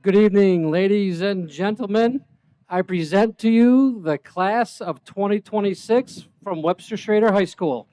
Good evening, ladies and gentlemen. I present to you the class of 2026 from Webster Schroeder High School.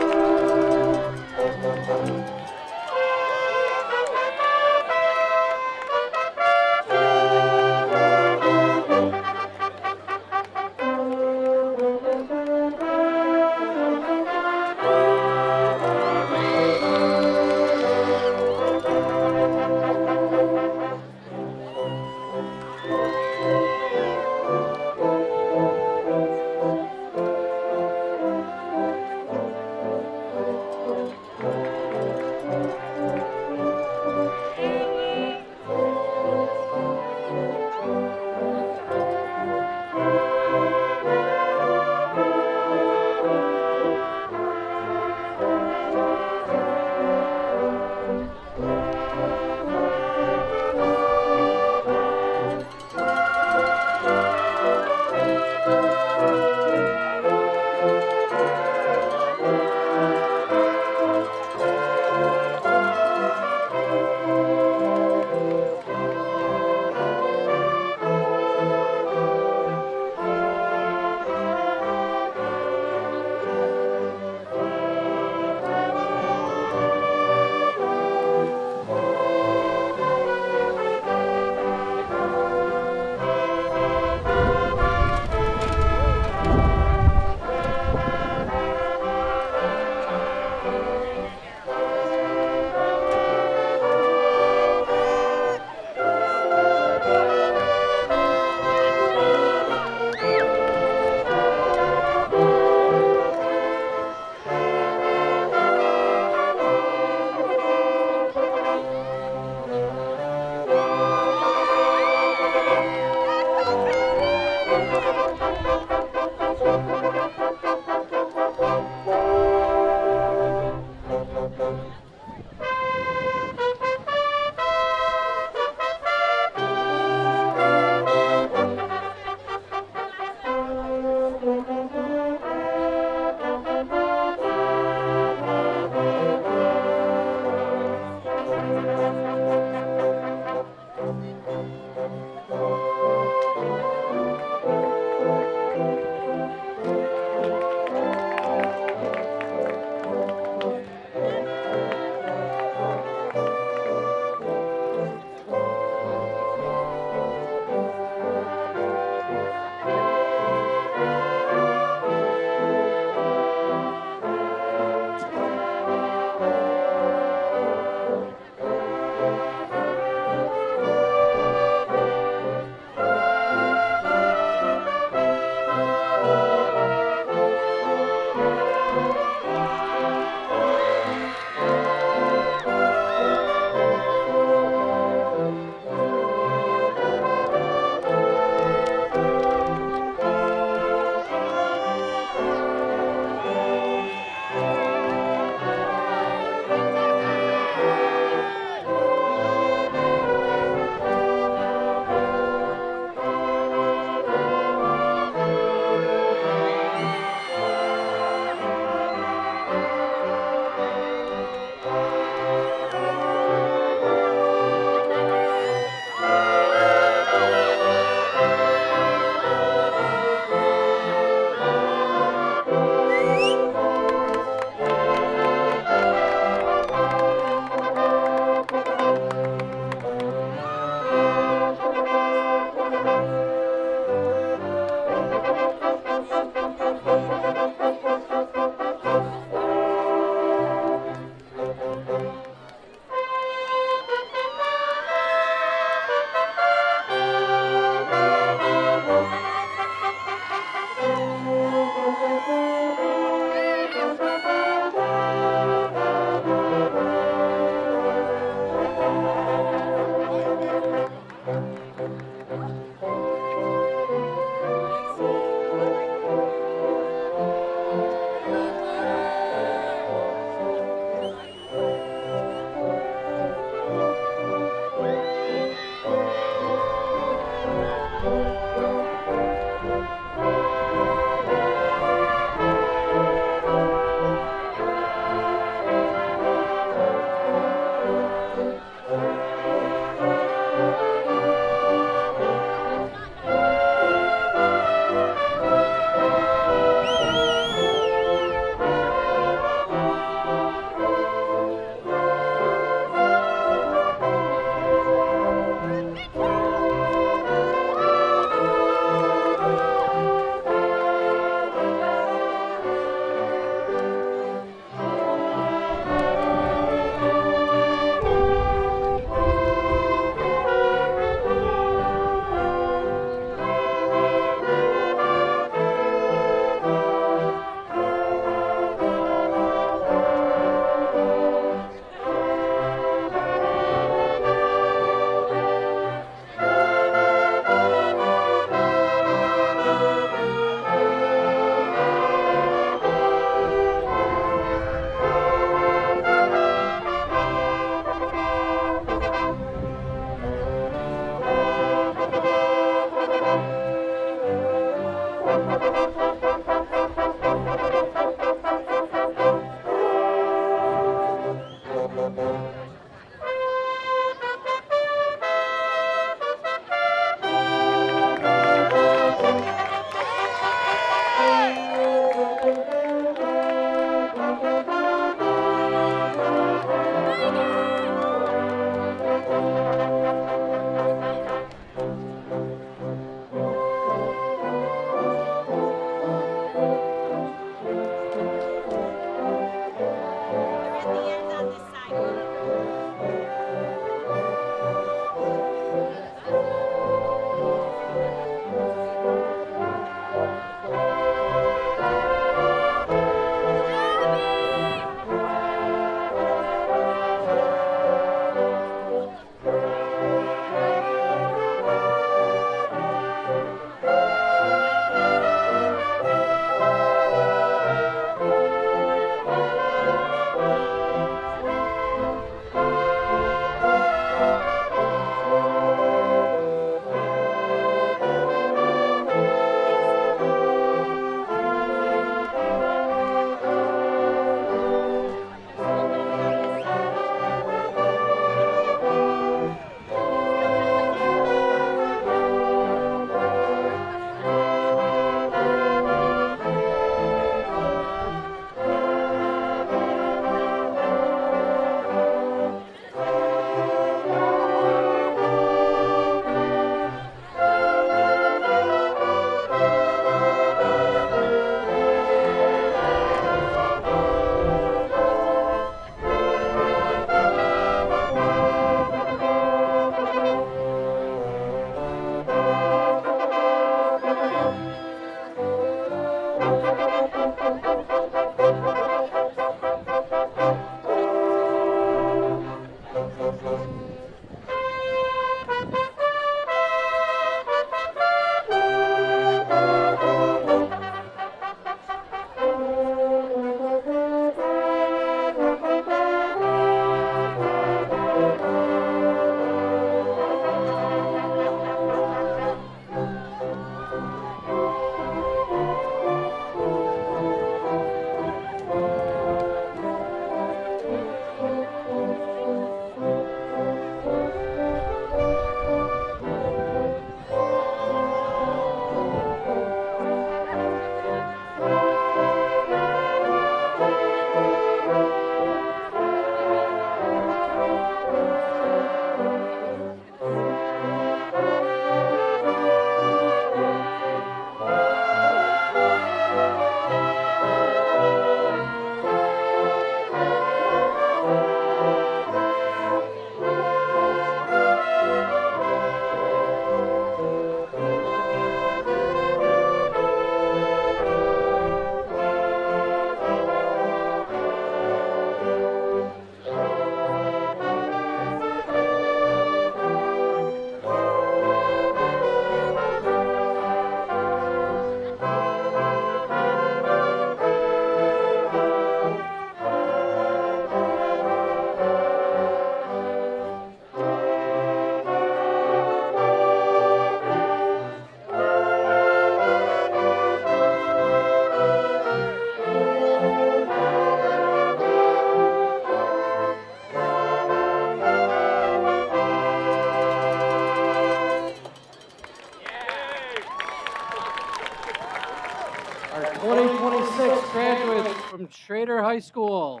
2026 graduates from Schroeder High School.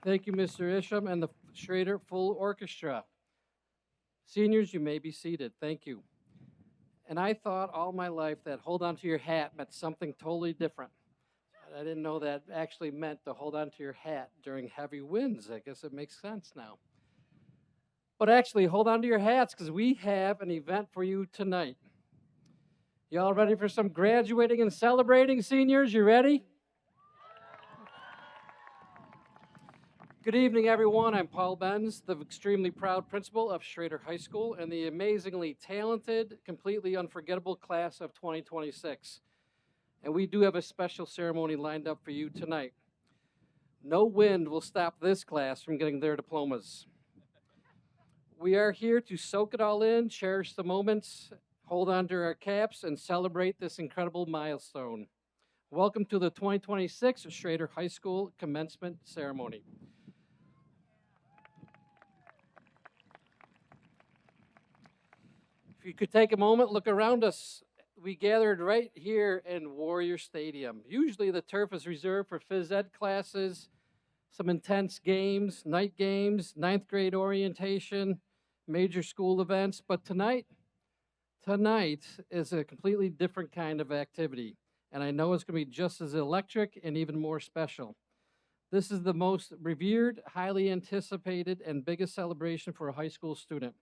Thank you, Mr. Isham and the Schroeder Full Orchestra. Seniors, you may be seated. Thank you. And I thought all my life that hold on to your hat meant something totally different. I didn't know that actually meant to hold on to your hat during heavy winds. I guess it makes sense now. But actually, hold on to your hats because we have an event for you tonight. Y'all ready for some graduating and celebrating, seniors? You ready? Good evening, everyone. I'm Paul Benz, the extremely proud principal of Schroeder High School and the amazingly talented, completely unforgettable class of 2026. And we do have a special ceremony lined up for you tonight. No wind will stop this class from getting their diplomas. We are here to soak it all in, cherish the moments, hold on to our caps, and celebrate this incredible milestone. Welcome to the 2026 Schroeder High School commencement ceremony. If you could take a moment, look around us. We gathered right here in Warrior Stadium. Usually the turf is reserved for phys ed classes, some intense games, night games, ninth grade orientation, major school events, but tonight is a completely different kind of activity, and I know it's going to be just as electric and even more special. This is the most revered, highly anticipated, and biggest celebration for a high school student.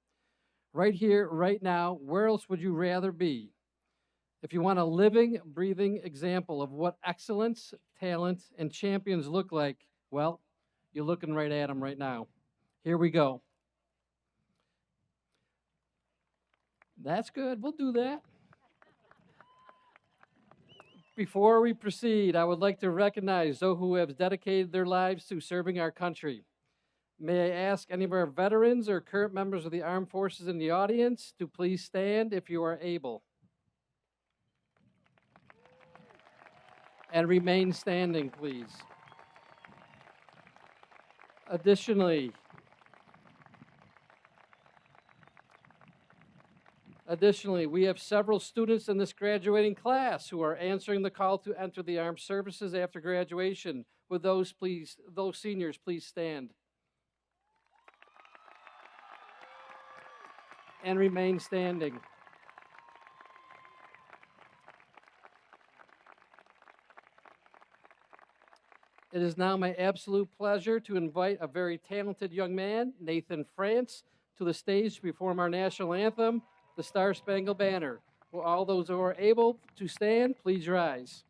Right here, right now, where else would you rather be? If you want a living, breathing example of what excellence, talent, and champions look like, well, you're looking right at them right now. Here we go. That's good. We'll do that. Before we proceed, I would like to recognize those who have dedicated their lives to serving our country. May I ask any of our veterans or current members of the armed forces in the audience to please stand if you are able. And remain standing, please. Additionally, we have several students in this graduating class who are answering the call to enter the armed services after graduation. Would those seniors please stand? And remain standing. It is now my absolute pleasure to invite a very talented young man, Nathan France, to the stage to perform our national anthem, the Star Spangled Banner. Will all those who are able to stand, please rise.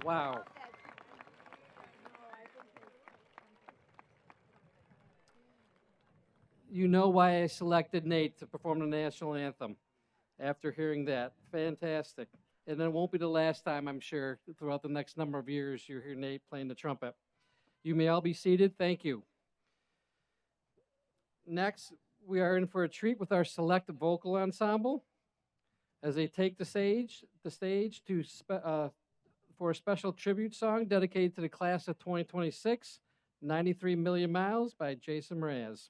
Wow. You know why I selected Nate to perform the national anthem after hearing that. Fantastic. And it won't be the last time, I'm sure, throughout the next number of years, you hear Nate playing the trumpet. You may all be seated. Thank you. Next, we are in for a treat with our select vocal ensemble as they take the stage for a special tribute song dedicated to the class of 2026, 93 Million Miles by Jason Mraz.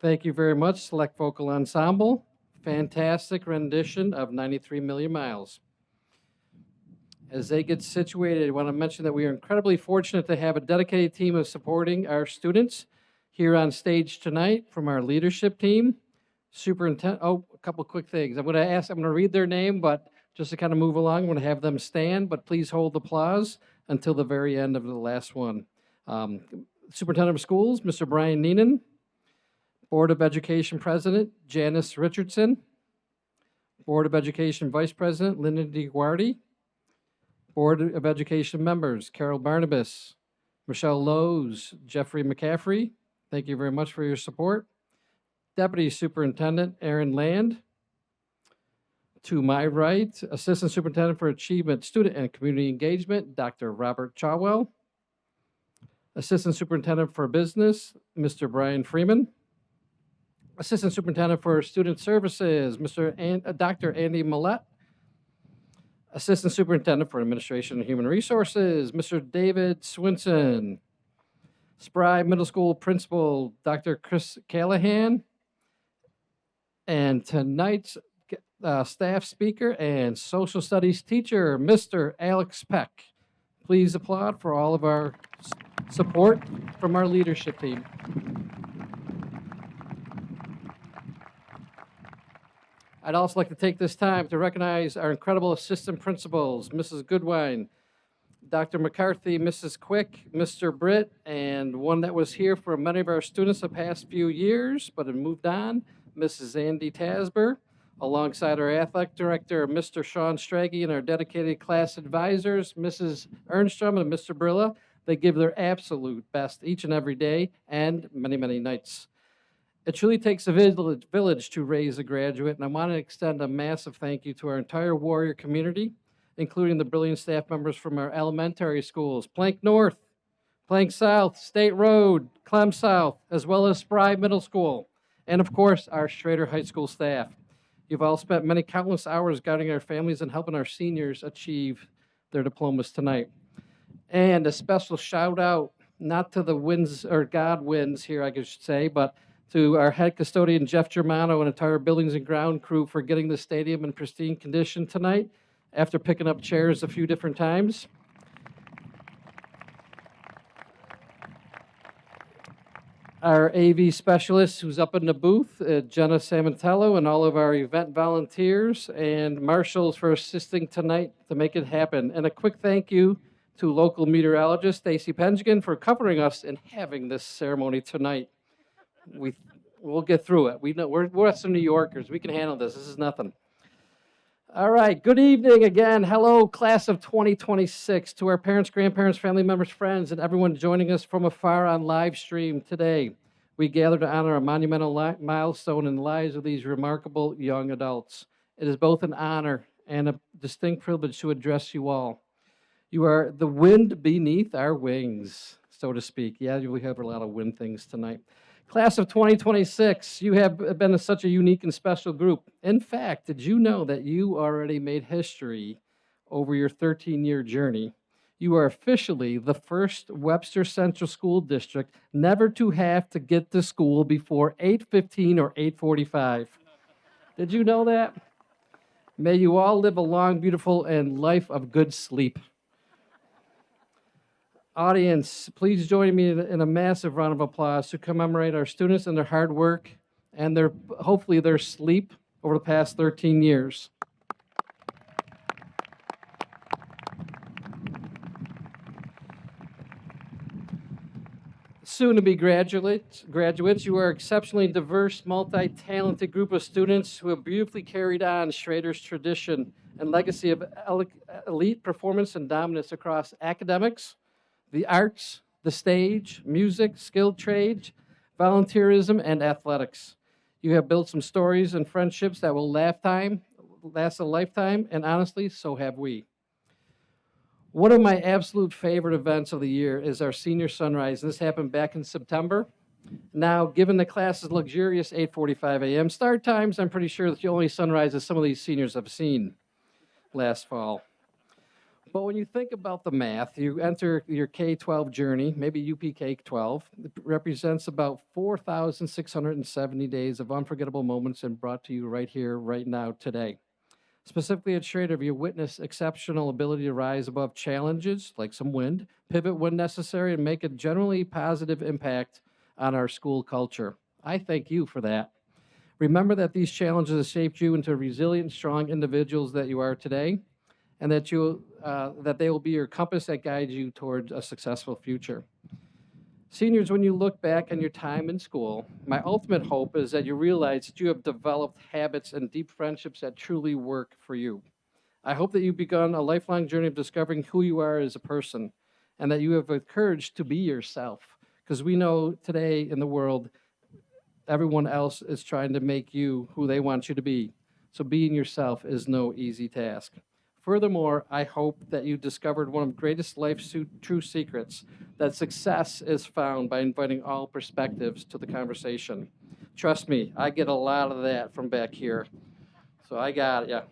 Thank you very much, Select Vocal Ensemble. Fantastic rendition of 93 Million Miles. As they get situated, I want to mention that we are incredibly fortunate to have a dedicated team of supporting our students here on stage tonight from our leadership team. Superintendent, a couple quick things. I'm going to read their name, but just to kind of move along, I'm going to have them stand, but please hold applause until the very end of the last one. Superintendent of Schools, Mr. Brian Neenan. Board of Education President, Janice Richardson. Board of Education Vice President, Linda DeGuardi. Board of Education members, Carol Barnabas, Michelle Lowe's, Jeffrey McCaffrey. Thank you very much for your support. Deputy Superintendent, Aaron Land. To my right, Assistant Superintendent for Achievement, Student and Community Engagement, Dr. Robert Chawell. Assistant Superintendent for Business, Mr. Brian Freeman. Assistant Superintendent for Student Services, Dr. Andy Millette. Assistant Superintendent for Administration and Human Resources, Mr. David Swinson. Spry Middle School Principal, Dr. Chris Callahan. And tonight's staff speaker and social studies teacher, Mr. Alex Peck. Please applaud for all of our support from our leadership team. I'd also like to take this time to recognize our incredible assistant principals, Mrs. Goodwine, Dr. McCarthy, Mrs. Quick, Mr. Britt, and one that was here for many of our students the past few years, but had moved on, Mrs. Andy Tasber, alongside our athletic director, Mr. Sean Straggy, and our dedicated class advisors, Mrs. Ernstrom and Mr. Brilla. They give their absolute best each and every day and many, many nights. It truly takes a village to raise a graduate, and I want to extend a massive thank you to our entire Warrior community, including the brilliant staff members from our elementary schools, Plank North, Plank South, State Road, Clem South, as well as Spry Middle School, and of course, our Schroeder High School staff. You've all spent many countless hours guiding our families and helping our seniors achieve their diplomas tonight. And a special shout out, not to the wins, or God wins here, I should say, but to our head custodian, Jeff Germano, and entire buildings and ground crew for getting the stadium in pristine condition tonight after picking up chairs a few different times. Our AV specialist who's up in the booth, Jenna Samantello, and all of our event volunteers and marshals for assisting tonight to make it happen. And a quick thank you to local meteorologist Stacy Penjigan for covering us and having this ceremony tonight. We'll get through it. We know we're Western New Yorkers. We can handle this. This is nothing. All right. Good evening again. Hello, class of 2026. To our parents, grandparents, family members, friends, and everyone joining us from afar on live stream today. We gather to honor a monumental milestone in the lives of these remarkable young adults. It is both an honor and a distinct privilege to address you all. You are the wind beneath our wings, so to speak. Yeah, we have a lot of wind things tonight. Class of 2026, you have been such a unique and special group. In fact, did you know that you already made history over your 13-year journey? You are officially the first Webster Central School District never to have to get to school before 8:15 or 8:45. Did you know that? May you all live a long, beautiful, and life of good sleep. Audience, please join me in a massive round of applause to commemorate our students and their hard work and hopefully their sleep over the past 13 years. Soon-to-be graduates, you are an exceptionally diverse, multi-talented group of students who have beautifully carried on Schroeder's tradition and legacy of elite performance and dominance across academics, the arts, the stage, music, skilled trades, volunteerism, and athletics. You have built some stories and friendships that will last a lifetime, and honestly, so have we. One of my absolute favorite events of the year is our senior sunrise, and this happened back in September. Now, given the class's luxurious 8:45 a.m. start times, I'm pretty sure that the only sunrises some of these seniors have seen last fall. But when you think about the math, you enter your K-12 journey, maybe UPK-12, it represents about 4,670 days of unforgettable moments and brought to you right here, right now, today. Specifically at Schroeder, you witness exceptional ability to rise above challenges, like some wind, pivot when necessary, and make a generally positive impact on our school culture. I thank you for that. Remember that these challenges have shaped you into resilient, strong individuals that you are today, and that they will be your compass that guides you towards a successful future. Seniors, when you look back on your time in school, my ultimate hope is that you realize that you have developed habits and deep friendships that truly work for you. I hope that you've begun a lifelong journey of discovering who you are as a person and that you have the courage to be yourself. Because we know today in the world, everyone else is trying to make you who they want you to be. So being yourself is no easy task. Furthermore, I hope that you discovered one of the greatest life's true secrets, that success is found by inviting all perspectives to the conversation. Trust me, I get a lot of that from back here. So I got it, yeah.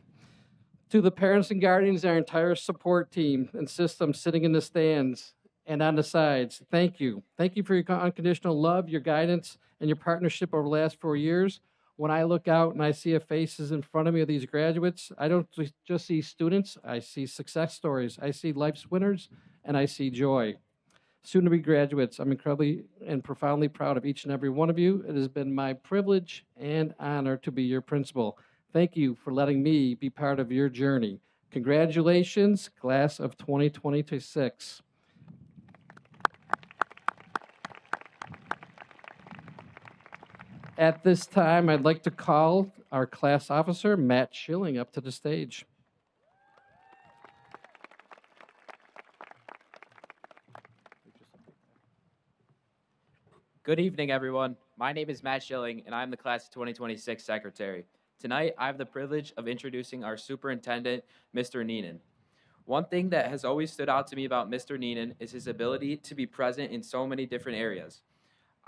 To the parents and guardians, our entire support team and system sitting in the stands and on the sides, thank you. Thank you for your unconditional love, your guidance, and your partnership over the last 4 years. When I look out and I see the faces in front of me of these graduates, I don't just see students, I see success stories, I see life's winners, and I see joy. Soon-to-be graduates, I'm incredibly and profoundly proud of each and every one of you. It has been my privilege and honor to be your principal. Thank you for letting me be part of your journey. Congratulations, class of 2026. At this time, I'd like to call our class officer, Matt Schilling, up to the stage. Good evening, everyone. My name is Matt Schilling, and I'm the class of 2026 secretary. Tonight, I have the privilege of introducing our superintendent, Mr. Neenan. One thing that has always stood out to me about Mr. Neenan is his ability to be present in so many different areas.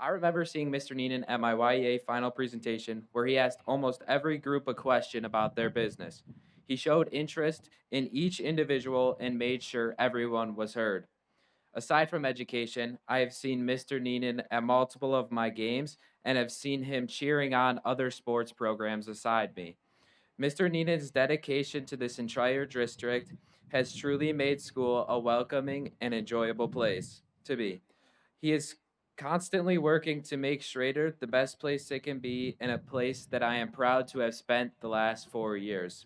I remember seeing Mr. Neenan at my YEA final presentation where he asked almost every group a question about their business. He showed interest in each individual and made sure everyone was heard. Aside from education, I have seen Mr. Neenan at multiple of my games and have seen him cheering on other sports programs beside me. Mr. Neenan's dedication to this entire district has truly made school a welcoming and enjoyable place to be. He is constantly working to make Schroeder the best place it can be and a place that I am proud to have spent the last 4 years.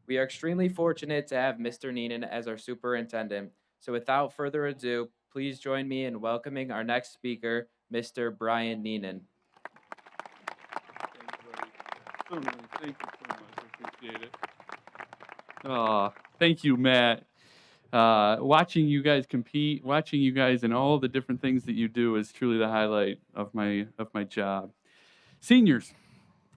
We are extremely fortunate to have Mr. Neenan as our superintendent. So without further ado, please join me in welcoming our next speaker, Mr. Brian Neenan. Thank you so much. I appreciate it. Thank you, Matt. Watching you guys compete, watching you guys and all the different things that you do is truly the highlight of my job. Seniors,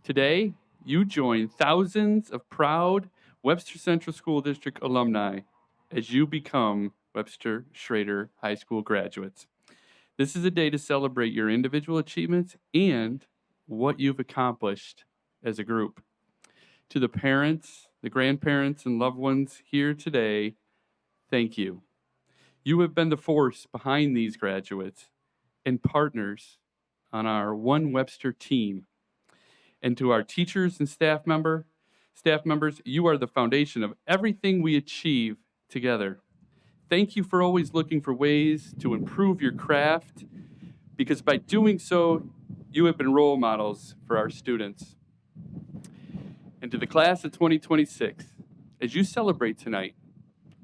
today you join thousands of proud Webster Central School District alumni as you become Webster Schroeder High School graduates. This is a day to celebrate your individual achievements and what you've accomplished as a group. To the parents, the grandparents, and loved ones here today, thank you. You have been the force behind these graduates and partners on our One Webster team. And to our teachers and staff members, you are the foundation of everything we achieve together. Thank you for always looking for ways to improve your craft, because by doing so, you have been role models for our students. And to the class of 2026, as you celebrate tonight,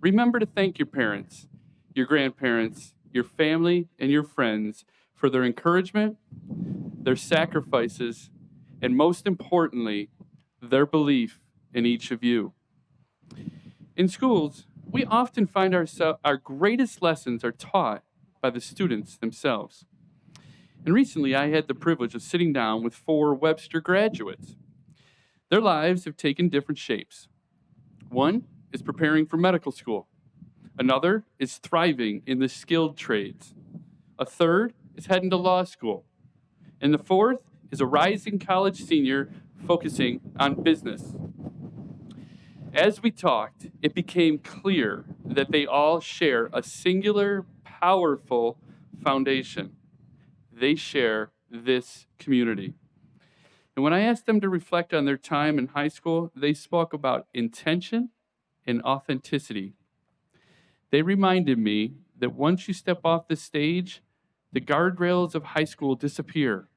remember to thank your parents, your grandparents, your family, and your friends for their encouragement, their sacrifices, and most importantly, their belief in each of you. In schools, we often find our greatest lessons are taught by the students themselves. And recently, I had the privilege of sitting down with 4 Webster graduates. Their lives have taken different shapes. One is preparing for medical school. Another is thriving in the skilled trades. A third is heading to law school. And the fourth is a rising college senior focusing on business. As we talked, it became clear that they all share a singular, powerful foundation. They share this community. And when I asked them to reflect on their time in high school, they spoke about intention and authenticity. They reminded me that once you step off the stage, the guardrails of high school disappear,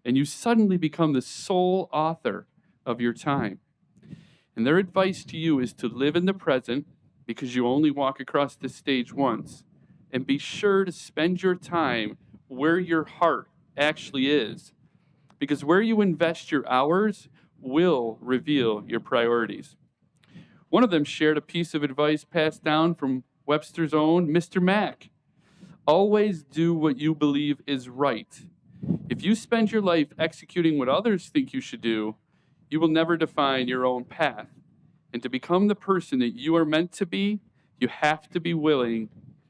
and you suddenly become the sole author of your time. And their advice to you is to live in the present, because you only walk across this stage once, and be sure to spend your time where your heart actually is, because where you invest your hours will reveal your priorities. One of them shared a piece of advice passed down from Webster's own Mr. Mack. Always do what you believe is right. If you spend your life executing what others think you should do, you will never define your own path. And to become the person that you are meant to be, you have to be willing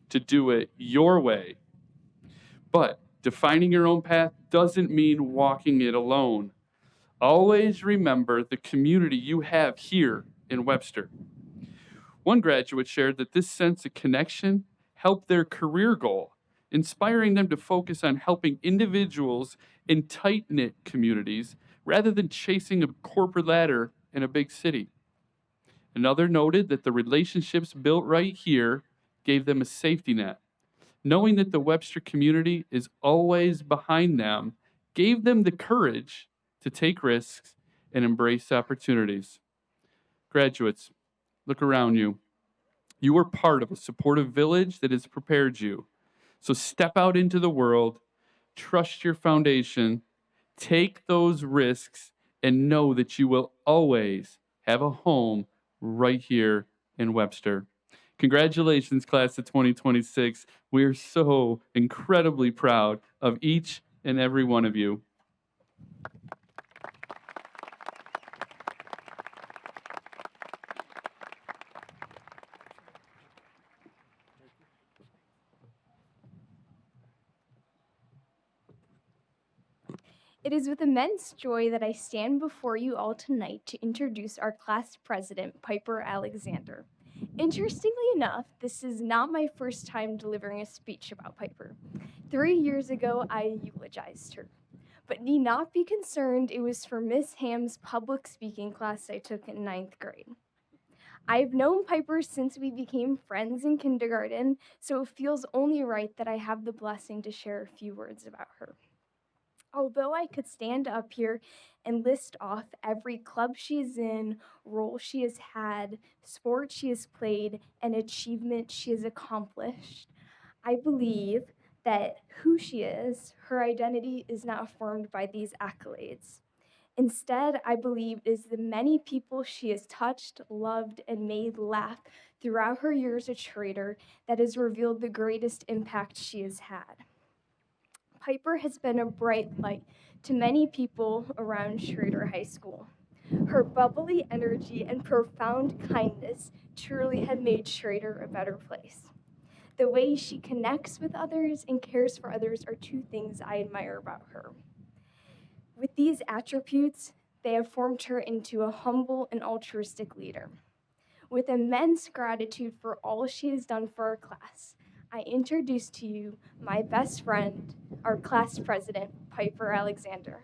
to do it your way. But defining your own path doesn't mean walking it alone. Always remember the community you have here in Webster. One graduate shared that this sense of connection helped their career goal, inspiring them to focus on helping individuals in tight-knit communities rather than chasing a corporate ladder in a big city. Another noted that the relationships built right here gave them a safety net. Knowing that the Webster community is always behind them gave them the courage to take risks and embrace opportunities. Graduates, look around you. You are part of a supportive village that has prepared you. So step out into the world, trust your foundation, take those risks, and know that you will always have a home right here in Webster. Congratulations, class of 2026. We are so incredibly proud of each and every one of you. It is with immense joy that I stand before you all tonight to introduce our class president, Piper Alexander. Interestingly enough, this is not my first time delivering a speech about Piper. 3 years ago, I eulogized her. But need not be concerned, it was for Miss Ham's public speaking class I took in 9th grade. I've known Piper since we became friends in kindergarten, so it feels only right that I have the blessing to share a few words about her. Although I could stand up here and list off every club she is in, role she has had, sport she has played, and achievement she has accomplished, I believe that who she is, her identity is not formed by these accolades. Instead, I believe it is the many people she has touched, loved, and made laugh throughout her years at Schroeder that has revealed the greatest impact she has had. Piper has been a bright light to many people around Schroeder High School. Her bubbly energy and profound kindness truly have made Schroeder a better place. The way she connects with others and cares for others are two things I admire about her. With these attributes, they have formed her into a humble and altruistic leader. With immense gratitude for all she has done for our class, I introduce to you my best friend, our class president, Piper Alexander.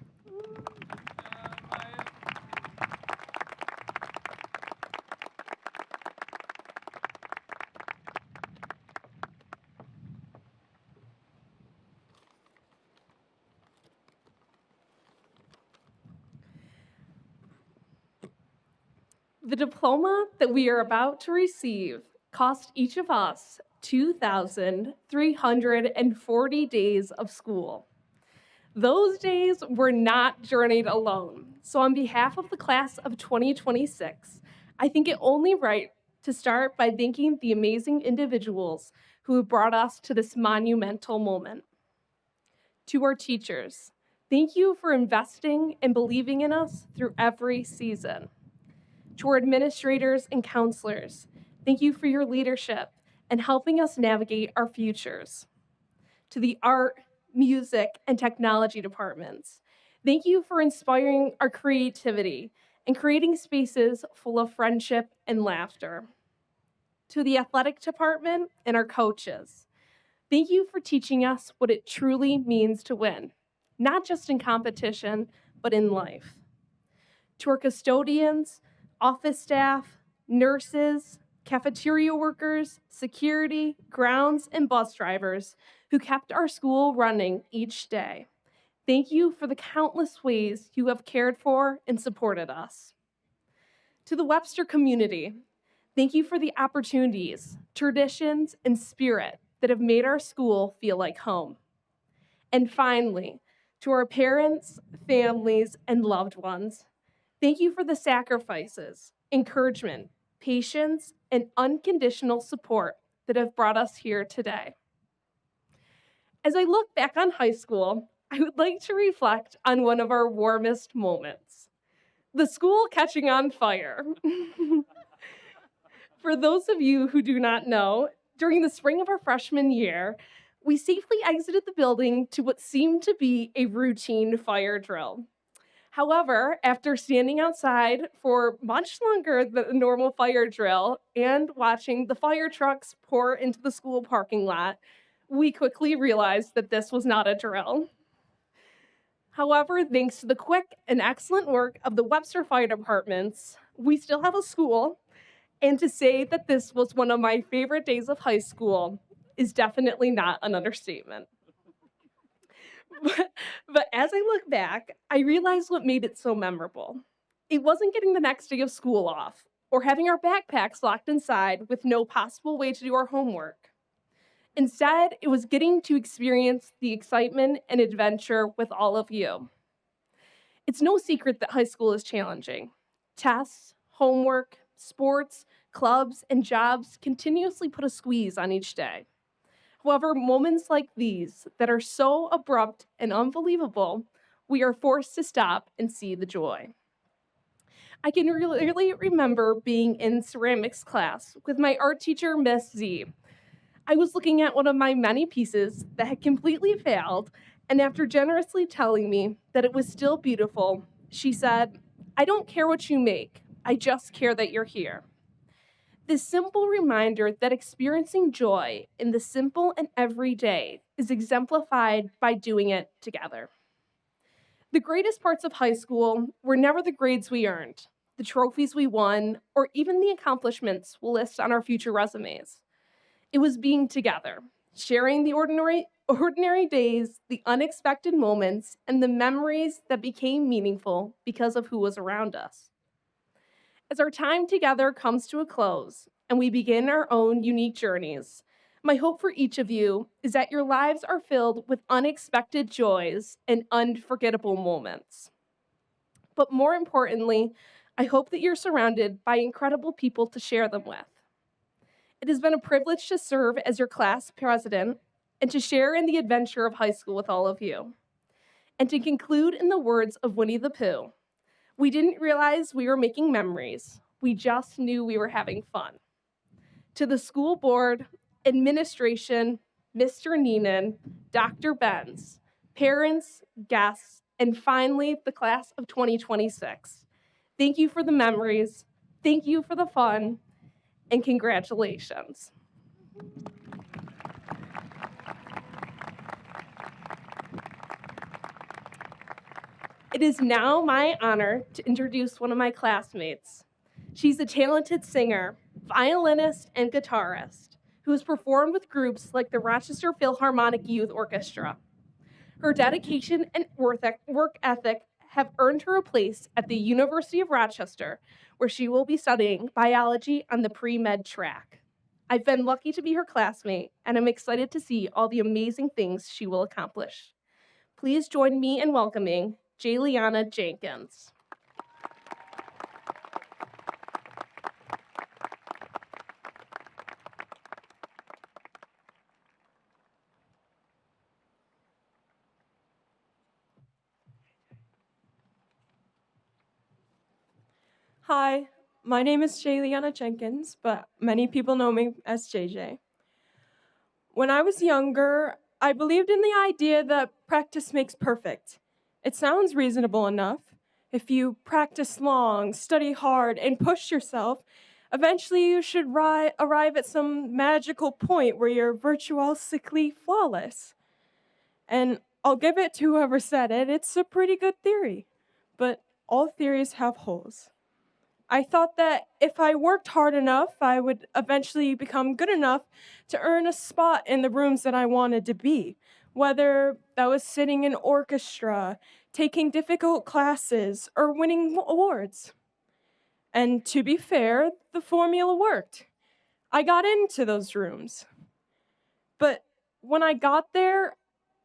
The diploma that we are about to receive cost each of us 2,340 days of school. Those days were not journeyed alone. So on behalf of the class of 2026, I think it only right to start by thanking the amazing individuals who have brought us to this monumental moment. To our teachers, thank you for investing and believing in us through every season. To our administrators and counselors, thank you for your leadership and helping us navigate our futures. To the art, music, and technology departments, thank you for inspiring our creativity and creating spaces full of friendship and laughter. to the athletic department, and our coaches. Thank you for teaching us what it truly means to win, not just in competition, but in life. To our custodians, office staff, nurses, cafeteria workers, security, grounds, and bus drivers who kept our school running each day. Thank you for the countless ways you have cared for and supported us. To the Webster community, thank you for the opportunities, traditions, and spirit that have made our school feel like home. And finally, to our parents, families, and loved ones, thank you for the sacrifices, encouragement, patience, and unconditional support that have brought us here today. As I look back on high school, I would like to reflect on one of our warmest moments, the school catching on fire. For those of you who do not know, during the spring of our freshman year, we safely exited the building to what seemed to be a routine fire drill. However, after standing outside for much longer than a normal fire drill and watching the fire trucks pour into the school parking lot, we quickly realized that this was not a drill. However, thanks to the quick and excellent work of the Webster Fire Departments, we still have a school, and to say that this was one of my favorite days of high school is definitely not an understatement. But as I look back, I realized what made it so memorable. It wasn't getting the next day of school off or having our backpacks locked inside with no possible way to do our homework. Instead, it was getting to experience the excitement and adventure with all of you. It's no secret that high school is challenging. Tests, homework, sports, clubs, and jobs continuously put a squeeze on each day. However, moments like these that are so abrupt and unbelievable, we are forced to stop and see the joy. I can really remember being in ceramics class with my art teacher, Miss Z. I was looking at one of my many pieces that had completely failed, and after generously telling me that it was still beautiful, she said, "I don't care what you make, I just care that you're here." This simple reminder that experiencing joy in the simple and everyday is exemplified by doing it together. The greatest parts of high school were never the grades we earned, the trophies we won, or even the accomplishments we'll list on our future resumes. It was being together, sharing the ordinary days, the unexpected moments, and the memories that became meaningful because of who was around us. As our time together comes to a close and we begin our own unique journeys, my hope for each of you is that your lives are filled with unexpected joys and unforgettable moments. But more importantly, I hope that you're surrounded by incredible people to share them with. It has been a privilege to serve as your class president and to share in the adventure of high school with all of you. And to conclude in the words of Winnie the Pooh, we didn't realize we were making memories. We just knew we were having fun. To the school board, administration, Mr. Neenan, Dr. Benz, parents, guests, and finally, the class of 2026. Thank you for the memories. Thank you for the fun. And congratulations. It is now my honor to introduce one of my classmates. She's a talented singer, violinist, and guitarist who has performed with groups like the Rochester Philharmonic Youth Orchestra. Her dedication and work ethic have earned her a place at the University of Rochester, where she will be studying biology on the pre-med track. I've been lucky to be her classmate, and I'm excited to see all the amazing things she will accomplish. Please join me in welcoming Jayliana Jenkins. Hi, my name is Jayliana Jenkins, but many people know me as JJ. When I was younger, I believed in the idea that practice makes perfect. It sounds reasonable enough. If you practice long, study hard, and push yourself, Eventually, you should arrive at some magical point where you're virtuosically flawless. And I'll give it to whoever said it, it's a pretty good theory. But all theories have holes. I thought that if I worked hard enough, I would eventually become good enough to earn a spot in the rooms that I wanted to be, whether that was sitting in orchestra, taking difficult classes, or winning awards. And to be fair, the formula worked. I got into those rooms. But when I got there,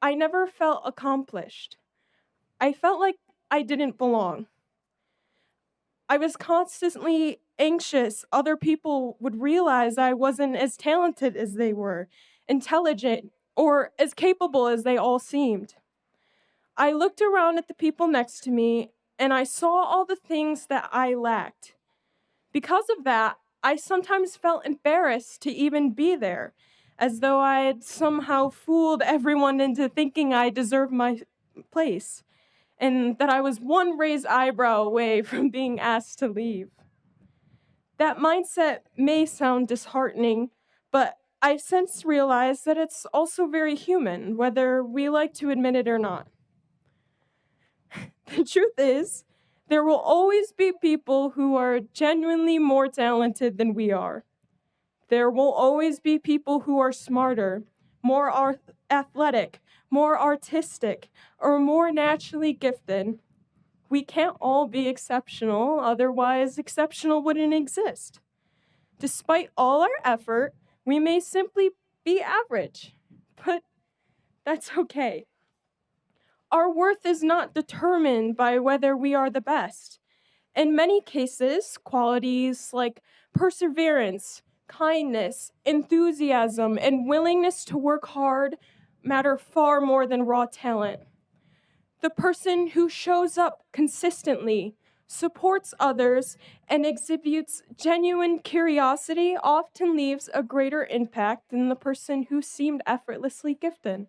I never felt accomplished. I felt like I didn't belong. I was constantly anxious other people would realize I wasn't as talented as they were, intelligent, or as capable as they all seemed. I looked around at the people next to me and I saw all the things that I lacked. Because of that, I sometimes felt embarrassed to even be there, as though I had somehow fooled everyone into thinking I deserved my place, and that I was one raised eyebrow away from being asked to leave. That mindset may sound disheartening, but I've since realized that it's also very human, whether we like to admit it or not. The truth is, there will always be people who are genuinely more talented than we are. There will always be people who are smarter, more athletic, more artistic, or more naturally gifted. We can't all be exceptional, otherwise exceptional wouldn't exist. Despite all our effort, we may simply be average, but that's okay. Our worth is not determined by whether we are the best. In many cases, qualities like perseverance, kindness, enthusiasm, and willingness to work hard matter far more than raw talent. The person who shows up consistently, supports others, and exhibits genuine curiosity often leaves a greater impact than the person who seemed effortlessly gifted.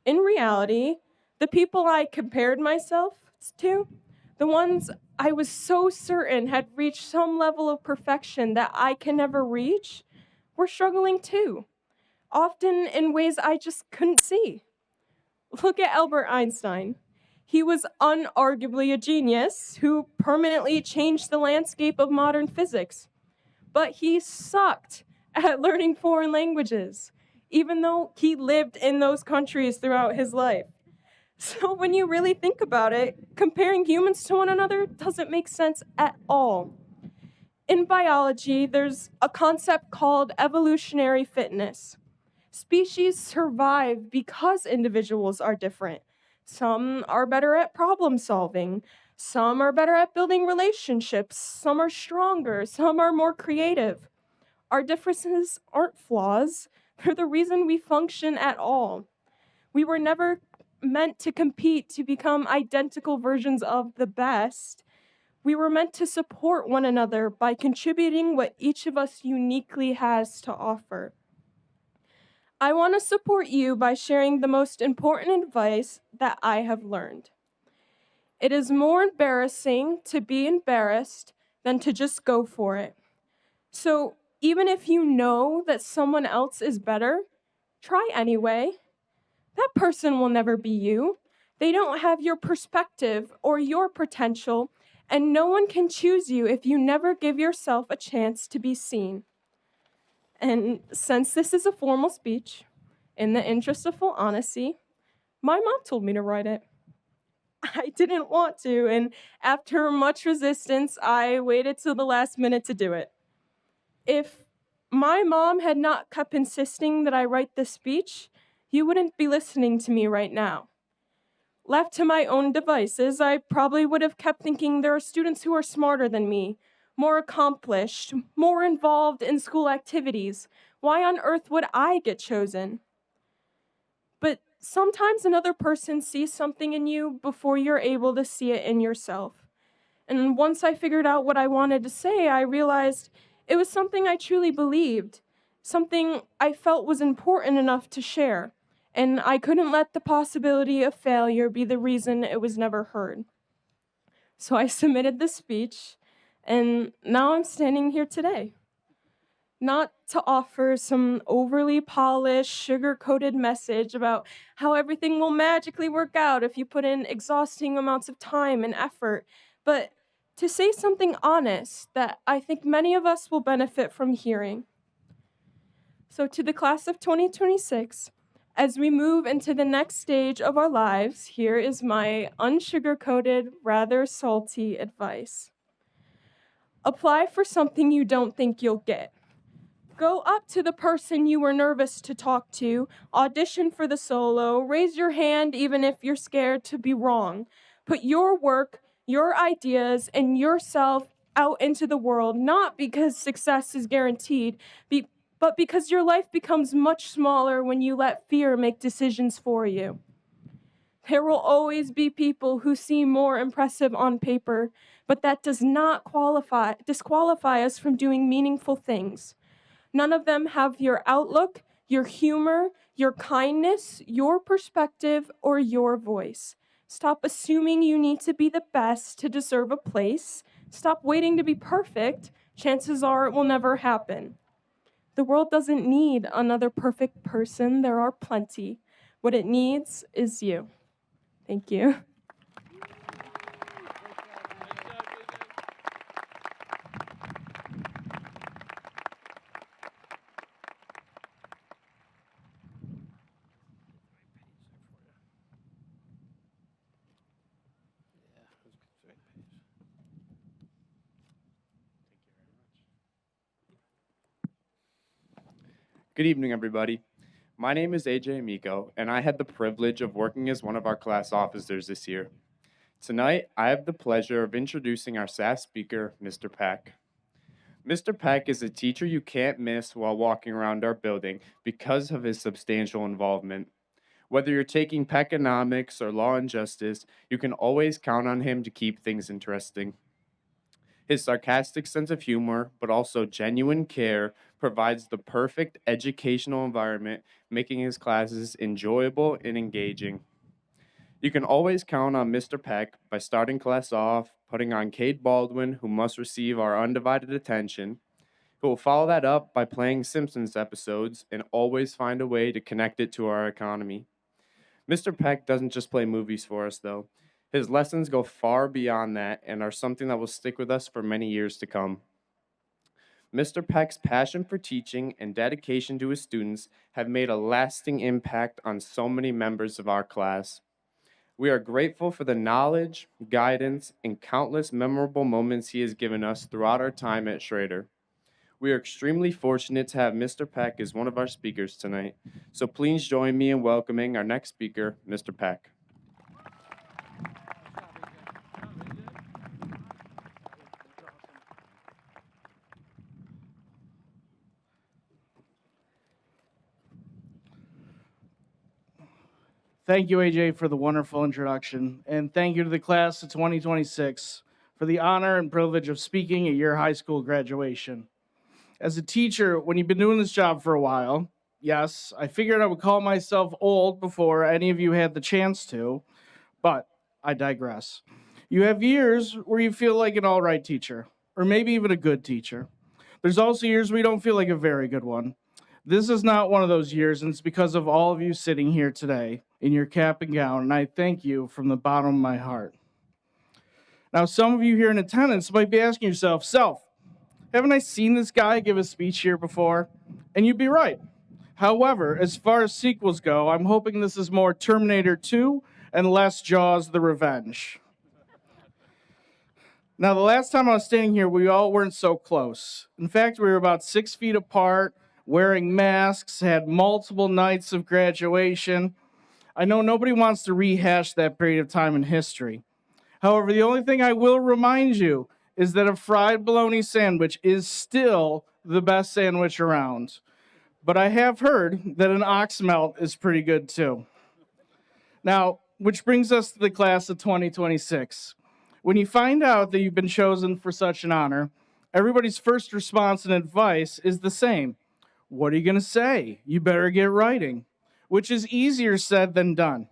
In reality, the people I compared myself to, the ones I was so certain had reached some level of perfection that I can never reach, were struggling too, often in ways I just couldn't see. Look at Albert Einstein. He was unarguably a genius who permanently changed the landscape of modern physics. But he sucked at learning foreign languages, even though he lived in those countries throughout his life. So when you really think about it, comparing humans to one another doesn't make sense at all. In biology, there's a concept called evolutionary fitness. Species survive because individuals are different. Some are better at problem solving. Some are better at building relationships. Some are stronger. Some are more creative. Our differences aren't flaws. They're the reason we function at all. We were never meant to compete to become identical versions of the best. We were meant to support one another by contributing what each of us uniquely has to offer. I want to support you by sharing the most important advice that I have learned. It is more embarrassing to be embarrassed than to just go for it. So even if you know that someone else is better, try anyway. That person will never be you. They don't have your perspective or your potential, and no one can choose you if you never give yourself a chance to be seen. And since this is a formal speech, in the interest of full honesty, my mom told me to write it. I didn't want to, and after much resistance, I waited till the last minute to do it. If my mom had not kept insisting that I write this speech, you wouldn't be listening to me right now. Left to my own devices, I probably would have kept thinking there are students who are smarter than me, more accomplished, more involved in school activities. Why on earth would I get chosen? But sometimes another person sees something in you before you're able to see it in yourself. And once I figured out what I wanted to say, I realized it was something I truly believed, something I felt was important enough to share, and I couldn't let the possibility of failure be the reason it was never heard. So I submitted the speech, And now I'm standing here today. Not to offer some overly polished, sugar-coated message about how everything will magically work out if you put in exhausting amounts of time and effort, but to say something honest that I think many of us will benefit from hearing. So to the class of 2026, as we move into the next stage of our lives, here is my unsugar-coated, rather salty advice. Apply for something you don't think you'll get. Go up to the person you were nervous to talk to, audition for the solo, raise your hand even if you're scared to be wrong. Put your work, your ideas, and yourself out into the world, not because success is guaranteed, but because your life becomes much smaller when you let fear make decisions for you. There will always be people who seem more impressive on paper, but that does not disqualify us from doing meaningful things. None of them have your outlook, your humor, your kindness, your perspective, or your voice. Stop assuming you need to be the best to deserve a place. Stop waiting to be perfect. Chances are it will never happen. The world doesn't need another perfect person. There are plenty. What it needs is you. Thank you. Good evening, everybody. My name is AJ Amico, and I had the privilege of working as one of our class officers this year. Tonight, I have the pleasure of introducing our SAS speaker, Mr. Peck. Mr. Peck is a teacher you can't miss while walking around our building because of his substantial involvement. Whether you're taking Peckonomics or Law and Justice, you can always count on him to keep things interesting. His sarcastic sense of humor, but also genuine care, provides the perfect educational environment, making his classes enjoyable and engaging. You can always count on Mr. Peck by starting class off, putting on Cade Baldwin, who must receive our undivided attention. He will follow that up by playing Simpsons episodes and always find a way to connect it to our economy. Mr. Peck doesn't just play movies for us, though. His lessons go far beyond that and are something that will stick with us for many years to come. Mr. Peck's passion for teaching and dedication to his students have made a lasting impact on so many members of our class. We are grateful for the knowledge, guidance, and countless memorable moments he has given us throughout our time at Schroeder. We are extremely fortunate to have Mr. Peck as one of our speakers tonight, so please join me in welcoming our next speaker, Mr. Peck. Thank you, AJ, for the wonderful introduction, and thank you to the class of 2026 for the honor and privilege of speaking at your high school graduation. As a teacher, when you've been doing this job for a while, yes, I figured I would call myself old before any of you had the chance to, but I digress. You have years where you feel like an all right teacher, or maybe even a good teacher. There's also years where you don't feel like a very good one. This is not one of those years, and it's because of all of you sitting here today in your cap and gown, and I thank you from the bottom of my heart. Now, some of you here in attendance might be asking yourself, haven't I seen this guy give a speech here before? And you'd be right. However, as far as sequels go, I'm hoping this is more Terminator 2 and less Jaws the Revenge. Now, the last time I was standing here, we all weren't so close. In fact, we were about 6 feet apart, wearing masks, had multiple nights of graduation. I know nobody wants to rehash that period of time in history. However, the only thing I will remind you is that a fried bologna sandwich is still the best sandwich around. But I have heard that an ox melt is pretty good too. Now, which brings us to the class of 2026. When you find out that you've been chosen for such an honor, everybody's first response and advice is the same. What are you going to say? You better get writing, which is easier said than done.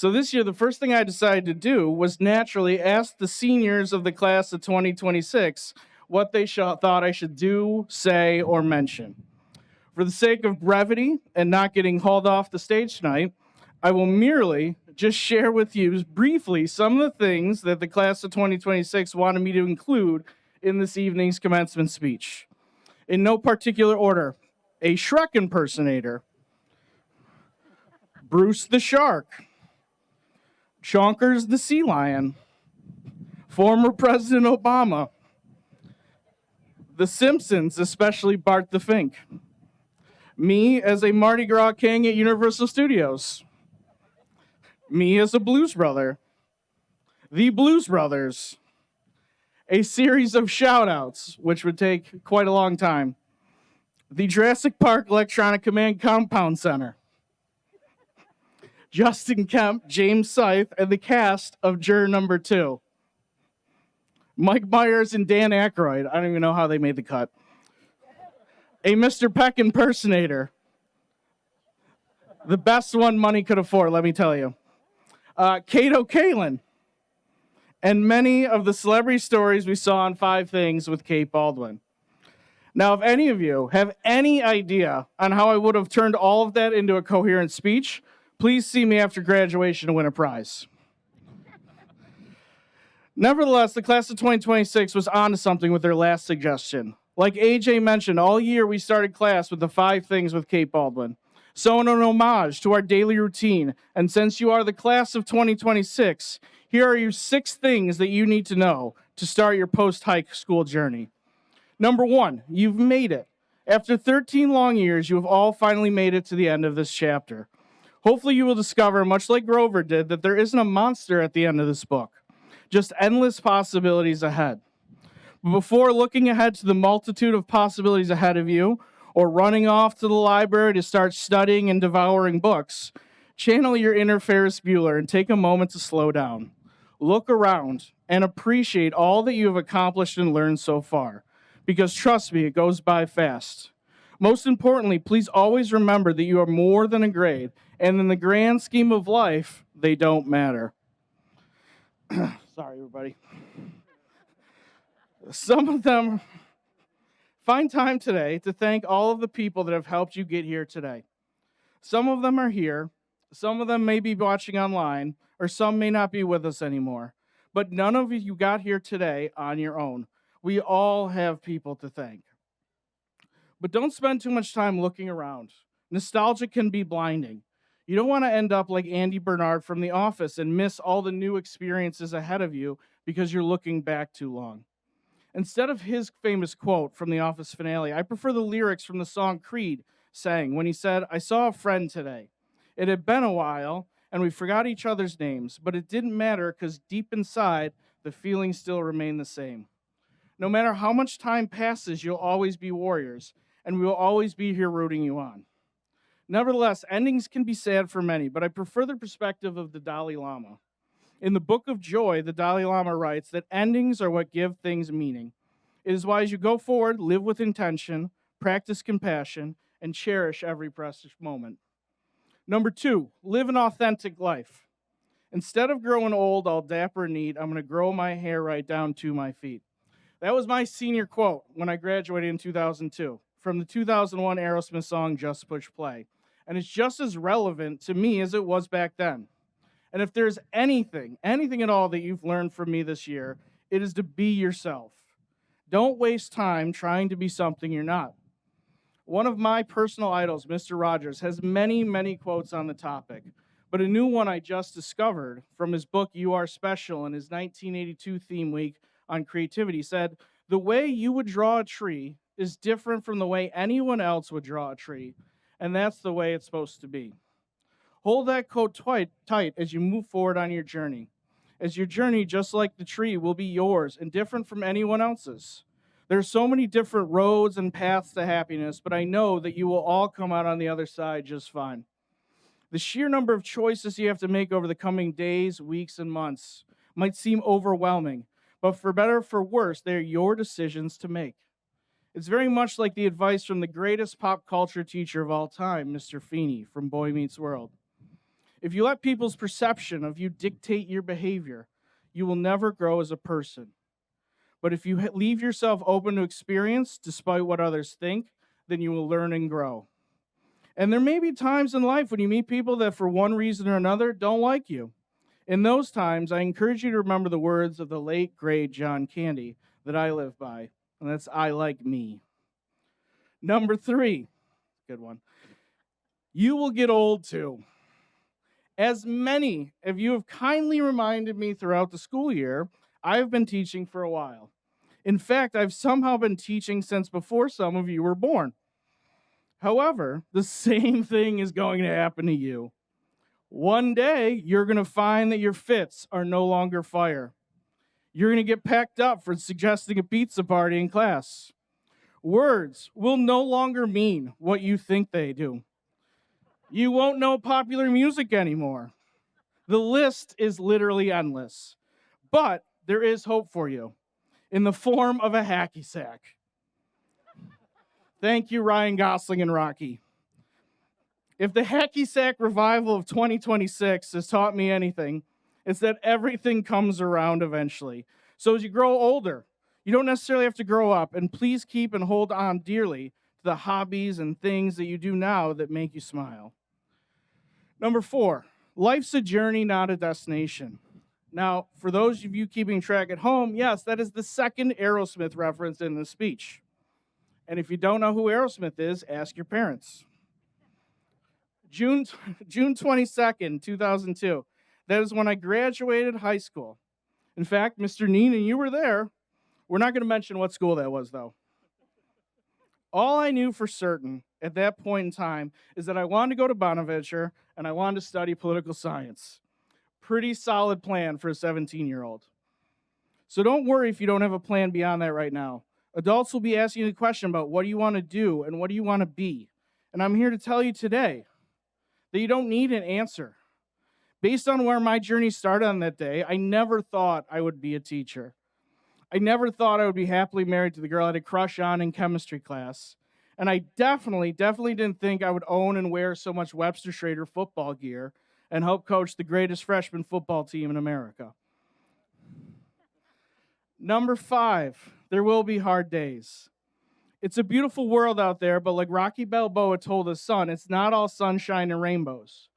So this year, the first thing I decided to do was naturally ask the seniors of the class of 2026 what they thought I should do, say, or mention. For the sake of brevity and not getting hauled off the stage tonight, I will merely just share with you briefly some of the things that the class of 2026 wanted me to include in this evening's commencement speech. In no particular order: a Shrek impersonator, Bruce the Shark, Chonkers the Sea Lion, former President Obama, The Simpsons, especially Bart the Fink, me as a Mardi Gras king at Universal Studios, me as a Blues Brother, the Blues Brothers, a series of shout-outs, which would take quite a long time, the Jurassic Park Electronic Command Compound Center, Justin Kemp, James Scythe, and the cast of Juror Number 2, Mike Myers and Dan Aykroyd. I don't even know how they made the cut. A Mr. Peck impersonator. The best one money could afford, let me tell you. Kato Kalin. And many of the celebrity stories we saw on Five Things with Kate Baldwin. Now, if any of you have any idea on how I would have turned all of that into a coherent speech, please see me after graduation to win a prize. Nevertheless, the class of 2026 was onto something with their last suggestion. Like AJ mentioned, all year we started class with the Five Things with Kate Baldwin. So in an homage to our daily routine, and since you are the class of 2026, here are your 6 things that you need to know to start your post-high school journey. Number 1, you've made it. After 13 long years, you have all finally made it to the end of this chapter. Hopefully you will discover, much like Grover did, that there isn't a monster at the end of this book, just endless possibilities ahead. But before looking ahead to the multitude of possibilities ahead of you, or running off to the library to start studying and devouring books, channel your inner Ferris Bueller and take a moment to slow down. Look around and appreciate all that you have accomplished and learned so far, because trust me, it goes by fast. Most importantly, please always remember that you are more than a grade, and in the grand scheme of life, they don't matter. Sorry, everybody. Some of them, find time today to thank all of the people that have helped you get here today. Some of them are here, some of them may be watching online, or some may not be with us anymore. But none of you got here today on your own. We all have people to thank. But don't spend too much time looking around. Nostalgia can be blinding. You don't want to end up like Andy Bernard from The Office and miss all the new experiences ahead of you because you're looking back too long. Instead of his famous quote from The Office finale, I prefer the lyrics from the song Creed sang when he said, "I saw a friend today. It had been a while, and we forgot each other's names, but it didn't matter because deep inside, the feelings still remain the same." No matter how much time passes, you'll always be warriors, and we will always be here rooting you on. Nevertheless, endings can be sad for many, but I prefer the perspective of the Dalai Lama. In the Book of Joy, the Dalai Lama writes that endings are what give things meaning. It is why as you go forward, live with intention, practice compassion, and cherish every precious moment. Number 2, live an authentic life. Instead of growing old, all dapper and neat, I'm going to grow my hair right down to my feet. That was my senior quote when I graduated in 2002 from the 2001 Aerosmith song, Just Push Play. And it's just as relevant to me as it was back then. And if there's anything at all that you've learned from me this year, it is to be yourself. Don't waste time trying to be something you're not. One of my personal idols, Mr. Rogers, has many, many quotes on the topic, but a new one I just discovered from his book, You Are Special, in his 1982 theme week on creativity said, "The way you would draw a tree is different from the way anyone else would draw a tree, and that's the way it's supposed to be." Hold that quote tight as you move forward on your journey, as your journey, just like the tree, will be yours and different from anyone else's. There are so many different roads and paths to happiness, but I know that you will all come out on the other side just fine. The sheer number of choices you have to make over the coming days, weeks, and months might seem overwhelming, but for better or for worse, they are your decisions to make. It's very much like the advice from the greatest pop culture teacher of all time, Mr. Feeney from Boy Meets World. If you let people's perception of you dictate your behavior, you will never grow as a person. But if you leave yourself open to experience, despite what others think, then you will learn and grow. And there may be times in life when you meet people that, for one reason or another, don't like you. In those times, I encourage you to remember the words of the late, great John Candy that I live by, and that's "I like me." Number 3, good one. You will get old too. As many of you have kindly reminded me throughout the school year, I've been teaching for a while. In fact, I've somehow been teaching since before some of you were born. However, the same thing is going to happen to you. One day, you're going to find that your fits are no longer fire. You're going to get packed up for suggesting a pizza party in class. Words will no longer mean what you think they do. You won't know popular music anymore. The list is literally endless. But there is hope for you in the form of a hacky sack. Thank you, Ryan Gosling and Rocky. If the hacky sack revival of 2026 has taught me anything, it's that everything comes around eventually. So as you grow older, you don't necessarily have to grow up, and please keep and hold on dearly to the hobbies and things that you do now that make you smile. Number 4, life's a journey, not a destination. Now, for those of you keeping track at home, yes, that is the second Aerosmith reference in this speech. And if you don't know who Aerosmith is, ask your parents. June 22nd, 2002. That is when I graduated high school. In fact, Mr. Neenan, you were there. We're not going to mention what school that was, though. All I knew for certain at that point in time is that I wanted to go to Bonaventure and I wanted to study political science. Pretty solid plan for a 17-year-old. So don't worry if you don't have a plan beyond that right now. Adults will be asking you the question about what do you want to do and what do you want to be. And I'm here to tell you today that you don't need an answer. Based on where my journey started on that day, I never thought I would be a teacher. I never thought I would be happily married to the girl I had a crush on in chemistry class. And I definitely didn't think I would own and wear so much Webster Schroeder football gear and help coach the greatest freshman football team in America. Number 5, there will be hard days. It's a beautiful world out there, but like Rocky Balboa told his son, it's not all sunshine and rainbows.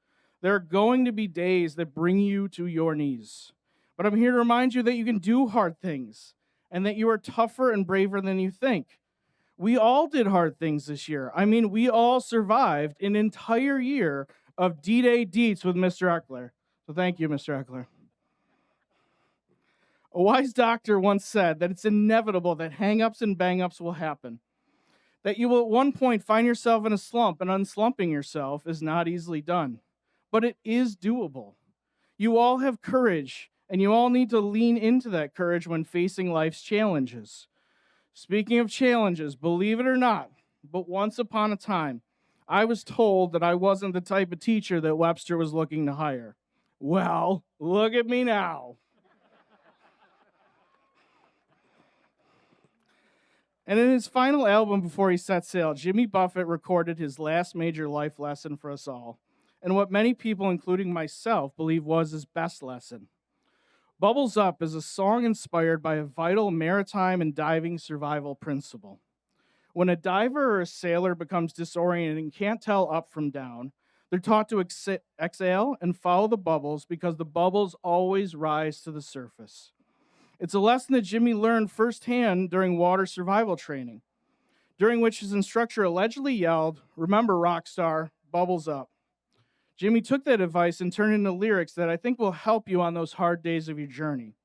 There are going to be days that bring you to your knees. But I'm here to remind you that you can do hard things and that you are tougher and braver than you think. We all did hard things this year. I mean, we all survived an entire year of D-Day deets with Mr. Eckler. So thank you, Mr. Eckler. A wise doctor once said that it's inevitable that hang-ups and bang-ups will happen. That you will at one point find yourself in a slump, and unslumping yourself is not easily done. But it is doable. You all have courage, and you all need to lean into that courage when facing life's challenges. Speaking of challenges, believe it or not, but once upon a time, I was told that I wasn't the type of teacher that Webster was looking to hire. Well, look at me now. And in his final album before he set sail, Jimmy Buffett recorded his last major life lesson for us all, and what many people, including myself, believe was his best lesson. Bubbles Up is a song inspired by a vital maritime and diving survival principle. When a diver or a sailor becomes disoriented and can't tell up from down, they're taught to exhale and follow the bubbles because the bubbles always rise to the surface. It's a lesson that Jimmy learned firsthand during water survival training, during which his instructor allegedly yelled, "Remember, rock star, bubbles up." Jimmy took that advice and turned it into lyrics that I think will help you on those hard days of your journey.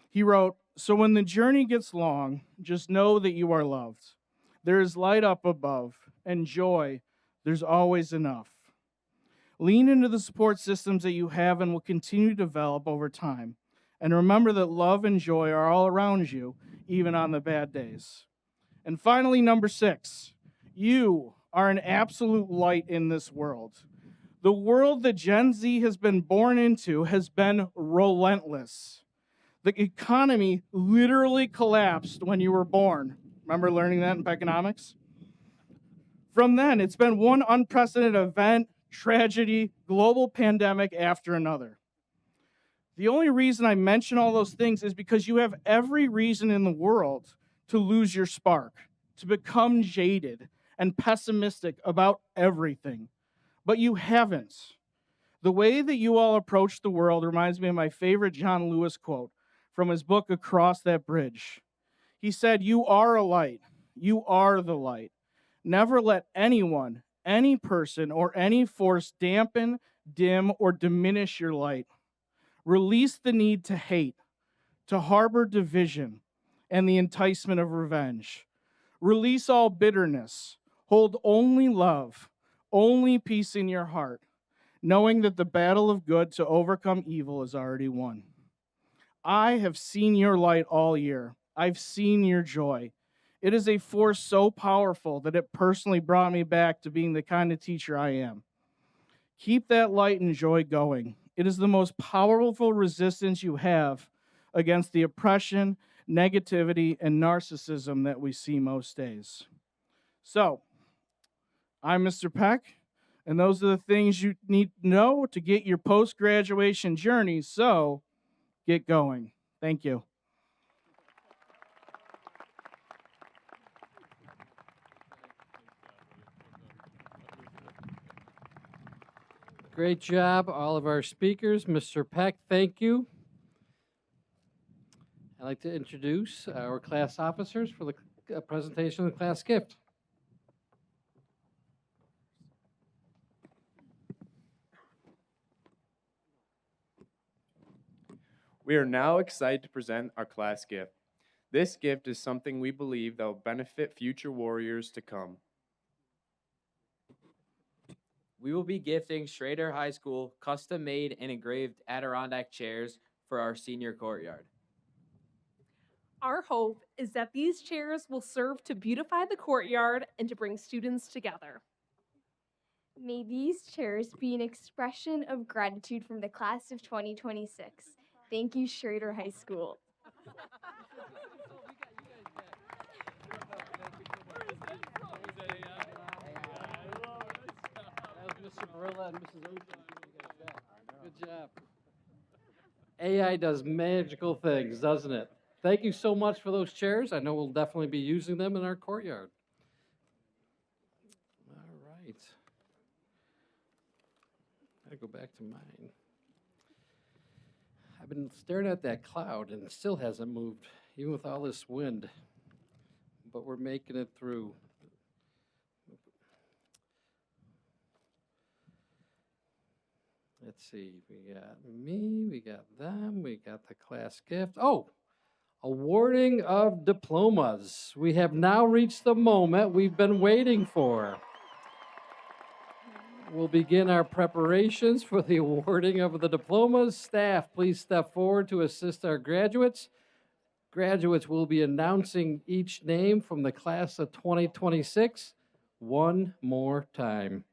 He wrote, "So when the journey gets long, just know that you are loved. There is light up above, and joy, there's always enough. Lean into the support systems that you have and will continue to develop over time. And remember that love and joy are all around you, even on the bad days." And finally, number 6, you are an absolute light in this world. The world that Gen Z has been born into has been relentless. The economy literally collapsed when you were born. Remember learning that in economics? From then, it's been one unprecedented event tragedy, global pandemic after another. The only reason I mention all those things is because you have every reason in the world to lose your spark, to become jaded and pessimistic about everything. But you haven't. The way that you all approach the world reminds me of my favorite John Lewis quote from his book, Across That Bridge. He said, "You are a light. You are the light. Never let anyone, any person, or any force dampen, dim, or diminish your light. Release the need to hate, to harbor division, and the enticement of revenge. Release all bitterness. Hold only love, only peace in your heart, knowing that the battle of good to overcome evil is already won. I have seen your light all year. I've seen your joy. It is a force so powerful that it personally brought me back to being the kind of teacher I am. Keep that light and joy going. It is the most powerful resistance you have against the oppression, negativity, and narcissism that we see most days." So, I'm Mr. Peck, and those are the things you need to know to get your post-graduation journey, so get going. Thank you. Great job, all of our speakers. Mr. Peck, thank you. I'd like to introduce our class officers for the presentation of the class gift. We are now excited to present our class gift. This gift is something we believe that will benefit future warriors to come. We will be gifting Schroeder High School custom-made and engraved Adirondack chairs for our senior courtyard. Our hope is that these chairs will serve to beautify the courtyard and to bring students together. May these chairs be an expression of gratitude from the class of 2026. Thank you, Schroeder High School. Mr. Barilla and Mrs. Ocean. Good job. AI does magical things, doesn't it? Thank you so much for those chairs. I know we'll definitely be using them in our courtyard. All right. Gotta go back to mine. I've been staring at that cloud and it still hasn't moved, even with all this wind. But we're making it through. Let's see, we got me, we got them, we got the class gift. Oh, awarding of diplomas. We have now reached the moment we've been waiting for. We'll begin our preparations for the awarding of the diplomas. Staff, please step forward to assist our graduates. Graduates will be announcing each name from the class of 2026 one more time.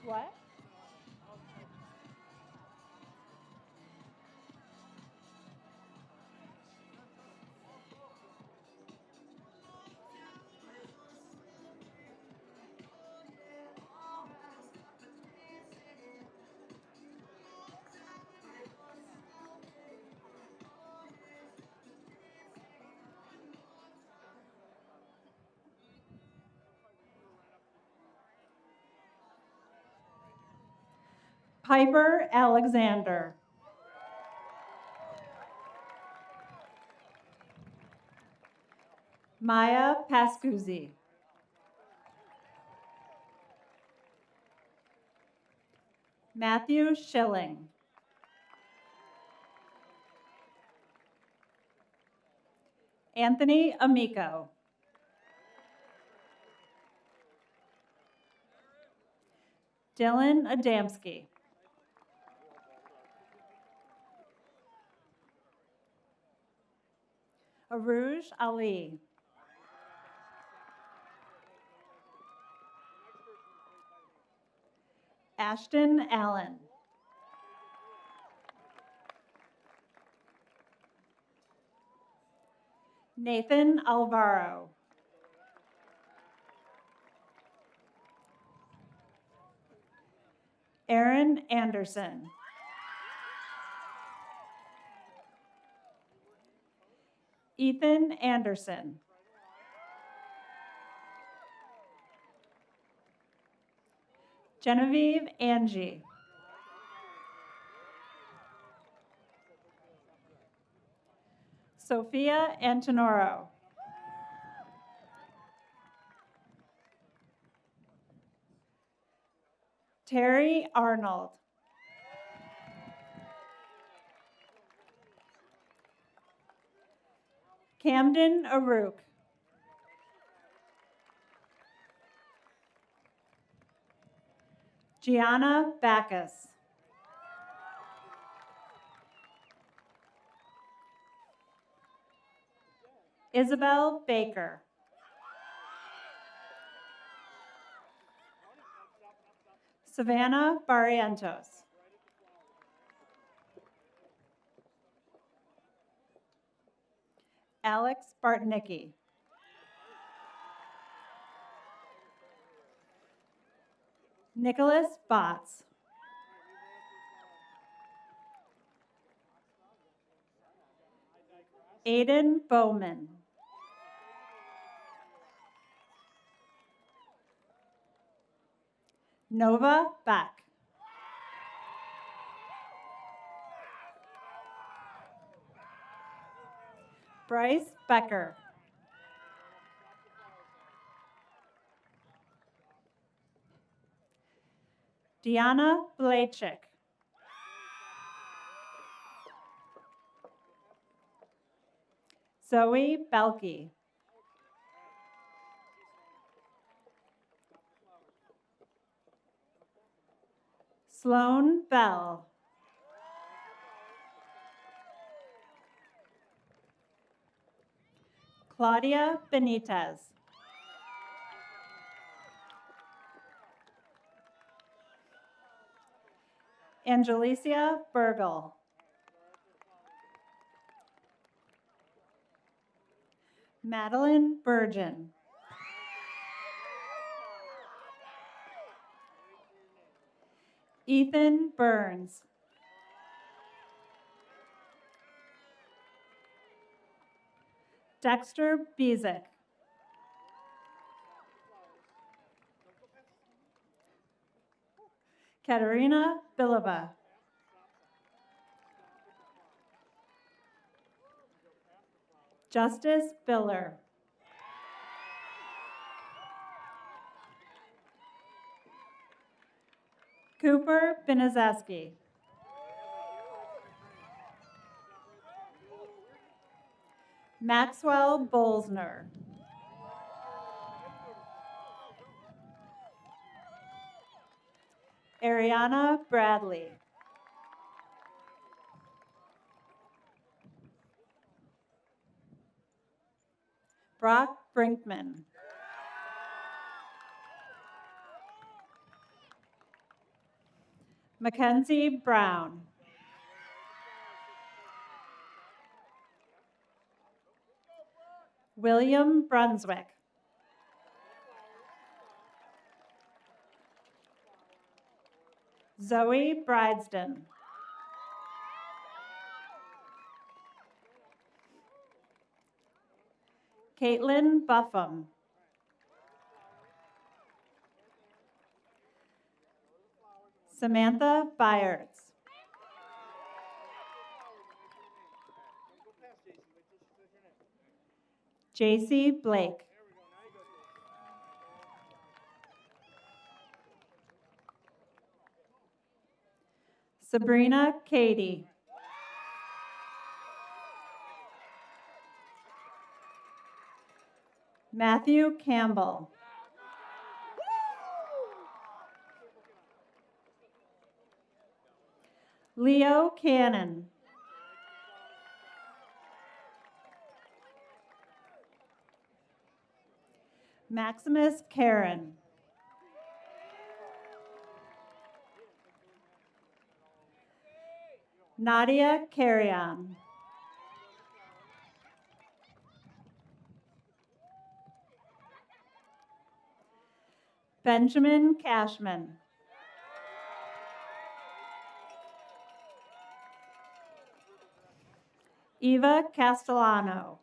What? Piper Alexander. Maya Pascuzzi. Matthew Schilling. Anthony Amico. Dylan Adamski. Aruj Ali. Ashton Allen. Nathan Alvaro. Aaron Anderson. Ethan Anderson. Genevieve Angie. Sophia Antonoro. Terry Arnold. Camden Arouk. Gianna Backus. Isabel Baker. Savannah Barrientos. Alex Bartnicki. Nicholas Botts. Aiden Bowman. Nova Beck. Bryce Becker. Deanna Blachik. Zoe Belke. Sloan Bell. Claudia Benitez. Angelicia Burgle. Madeline Burgeon. Ethan Burns. Dexter Bezick. Katerina Bilova. Justice Biller. Cooper Benizeski. Maxwell Bolsner. Ariana Bradley. Brock Brinkman. Mackenzie Brown. William Brunswick. Zoe Brideston. Caitlin Buffum. Samantha Byers. JC Blake. Sabrina Cady. Matthew Campbell. Leo Cannon. Maximus Karen. Nadia Carrion. Benjamin Cashman. Eva Castellano.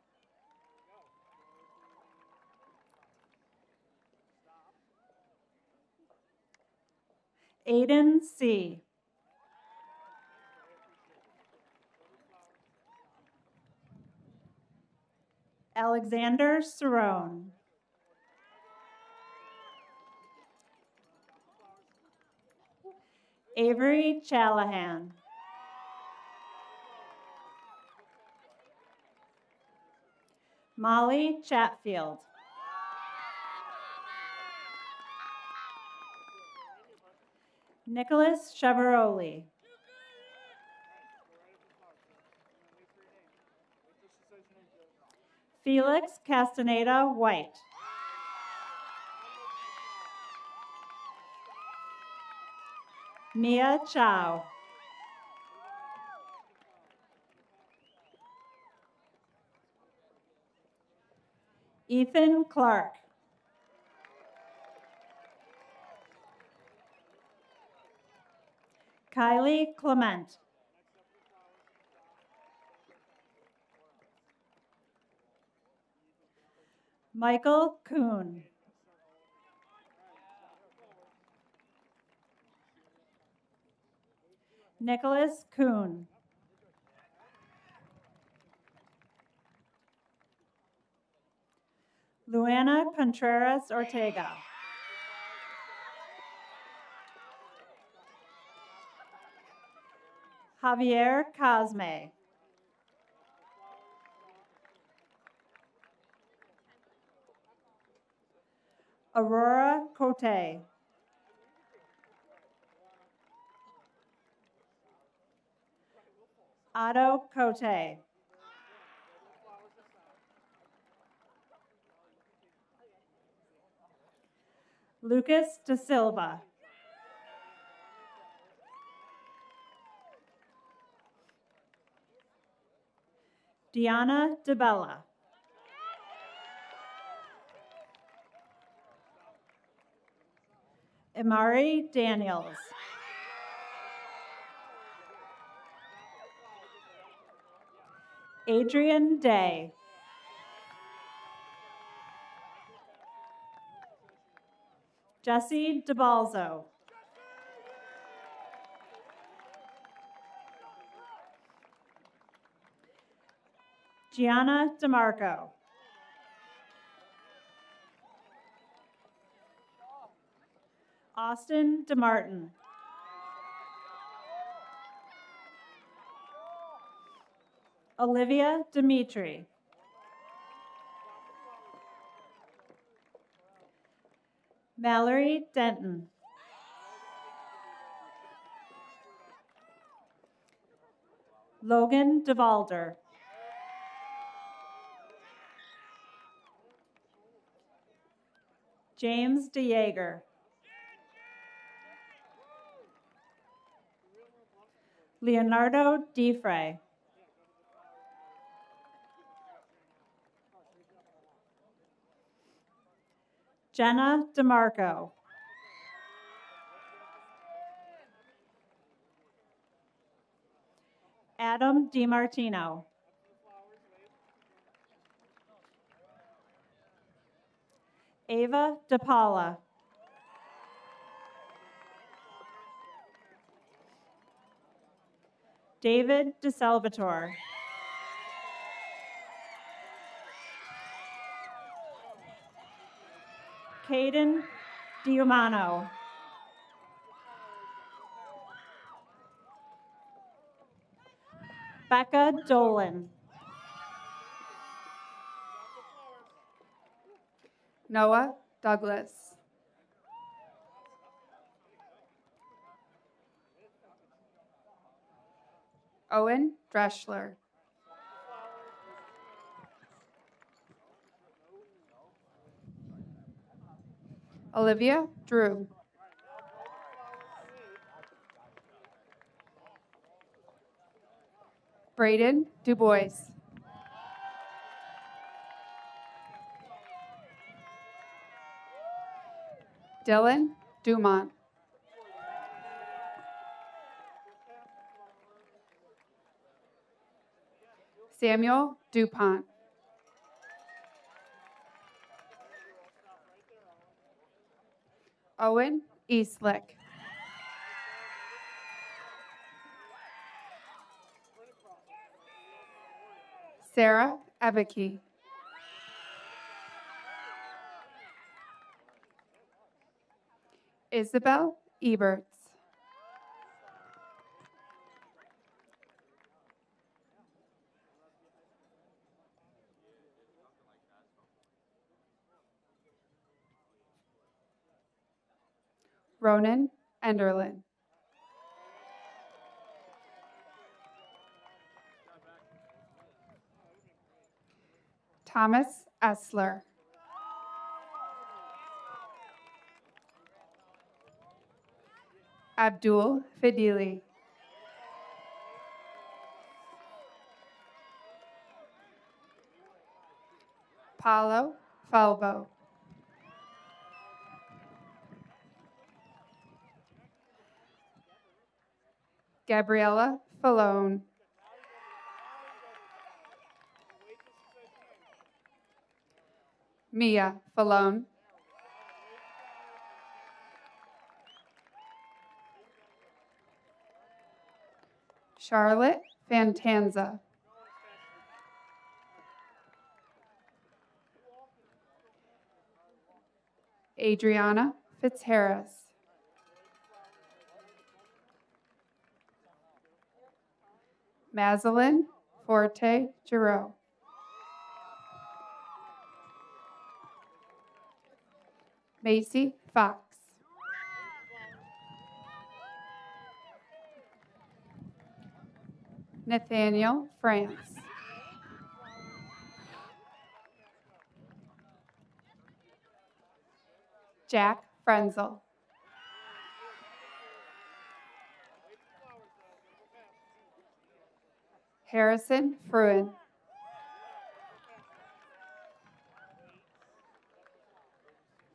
Aiden C. Alexander Cerrone. Avery Chalahan. Molly Chatfield. Nicholas Cheveroli. Felix Castaneda White. Mia Chow. Ethan Clark. Kylie Clement. Michael Kuhn. Nicholas Kuhn. Luana Contreras Ortega. Javier Cosme. Aurora Cote. Otto Cote. Lucas Da Silva. Diana DeBella. Imari Daniels. Adrian Day. Jesse DeBalzo. Gianna DeMarco. Austin DeMartin. Olivia Dimitri. Mallory Denton. Logan DeValder. James DeYager. Leonardo DeFrey. Jenna DeMarco. Adam DiMartino. Ava DePaula. David DeSalvatore. Caden Diumano. Becca Dolan. Noah Douglas. Owen Dreschler. Olivia Drew. Braden DuBois. Dylan Dumont. Samuel DuPont. Owen Eastlick. Sarah Ebeke. Isabel Eberts. Ronan Enderlin. Thomas Essler. Abdul Fidili. Paulo Falvo. Gabriella Falone. Mia Falone. Charlotte Fantanza. Adriana Fitzharris. Madeline Forte Giroux. Macy Fox. Nathaniel France. Jack Frenzel. Harrison Fruin.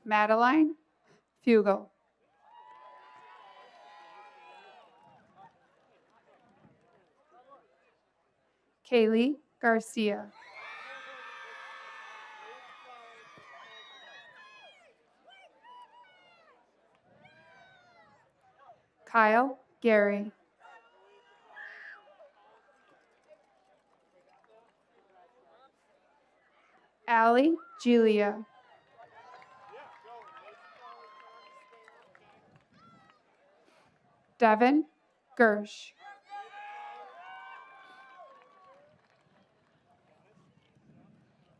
Madeline Fugel. Kaylee Garcia. Kyle Gary. Allie Julia. Devin Gersh.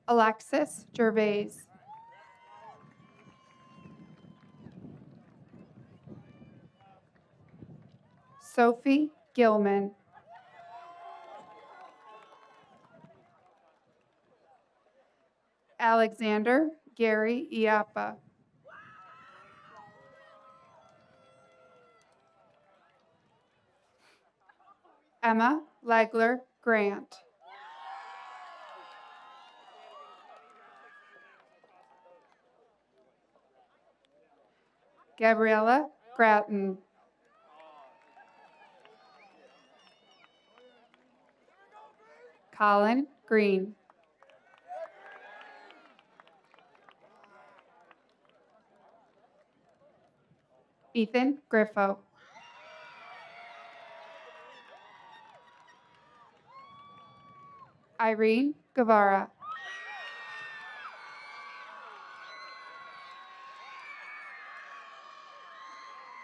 Alexis Gervais. Sophie Gilman. Alexander Gary Iappa. Emma Legler Grant. Gabriella Gratton. Colin Green. Ethan Griffo. Irene Guevara.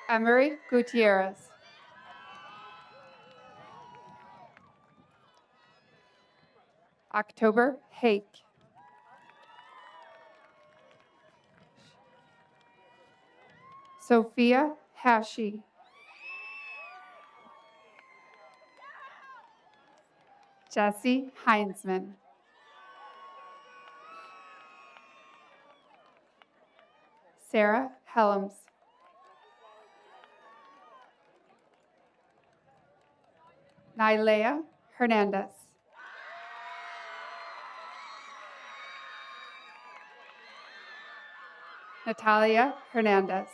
Emery Gutierrez. October Hake. Sophia Hashi. Jesse Heinzman. Sarah Helms. Nylea Hernandez. Natalia Hernandez.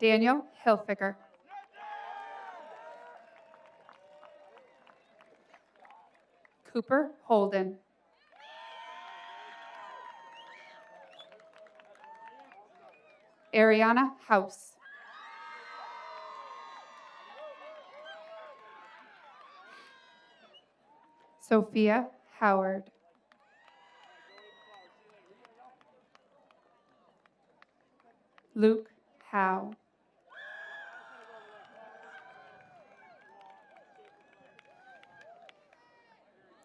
Daniel Hilfiger. Cooper Holden. Ariana House. Sophia Howard. Luke Howe.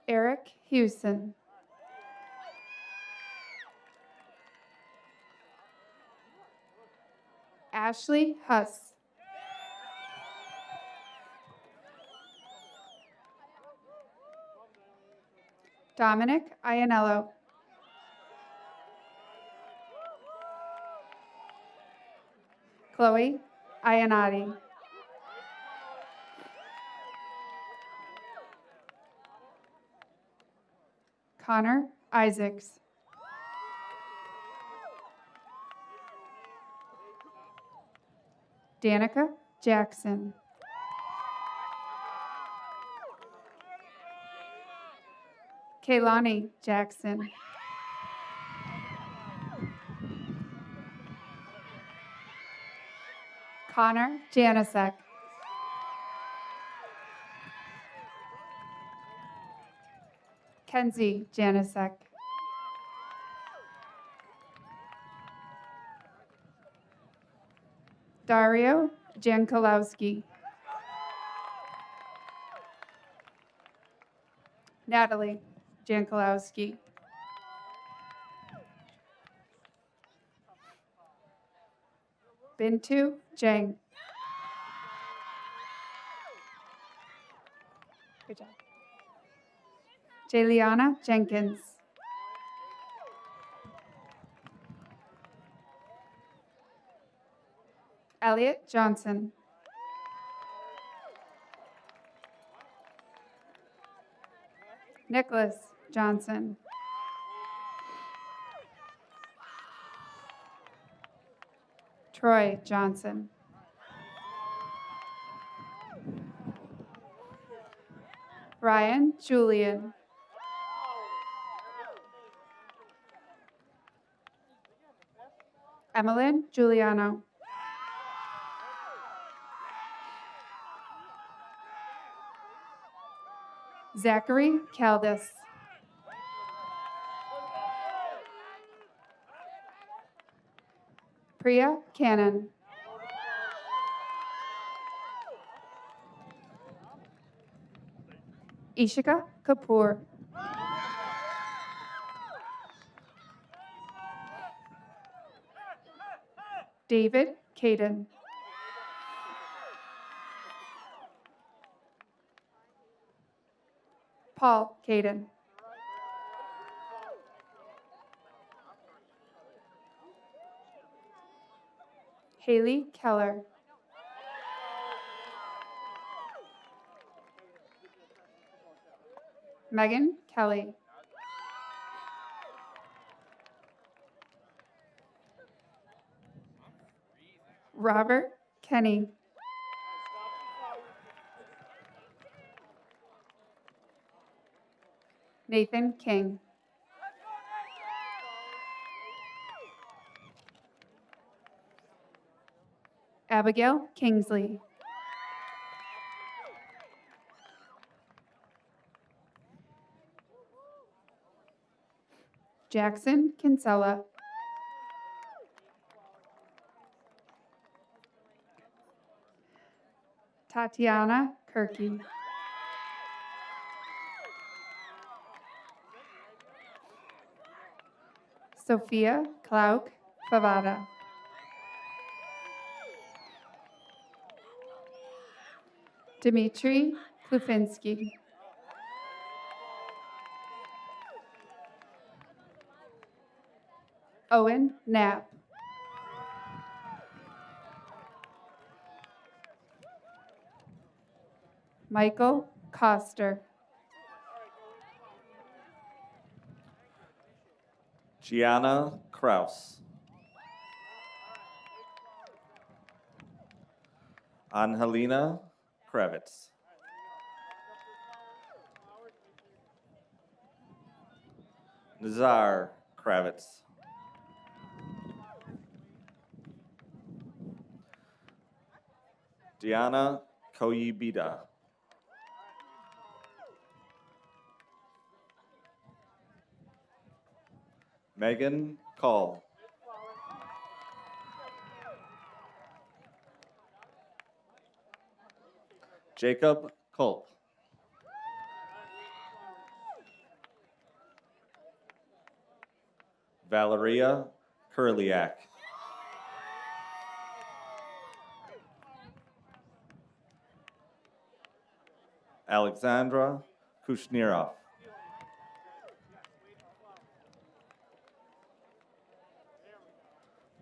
Eric Hewson. Ashley Huss. Dominic Ianello. Chloe Ianati. Connor Isaacs. Danica Jackson. Kaylani Jackson. Connor Janisek. Kenzie Janisek. Dario Jankolowski. Natalie Jankolowski. Bintu Jang. Good job. Jaliana Jenkins. Elliot Johnson. Nicholas Johnson. Troy Johnson. Ryan Julian. Emmeline Giuliano. Zachary Caldis. Priya Cannon. Ishika Kapoor. David Caden. Paul Caden. Haley Keller. Megan Kelly. Robert Kenny. Nathan King. Abigail Kingsley. Jackson Kinsella. Tatiana Kirky. Sophia Klauk Favada. Dmitry Klufinski. Owen Knapp. Michael Koster. Gianna Kraus. Angelina Kravitz. Nazar Kravitz. Diana Koyibida. Megan Call. Jacob Culp. Valeria Kurliak. Alexandra Kushnirov.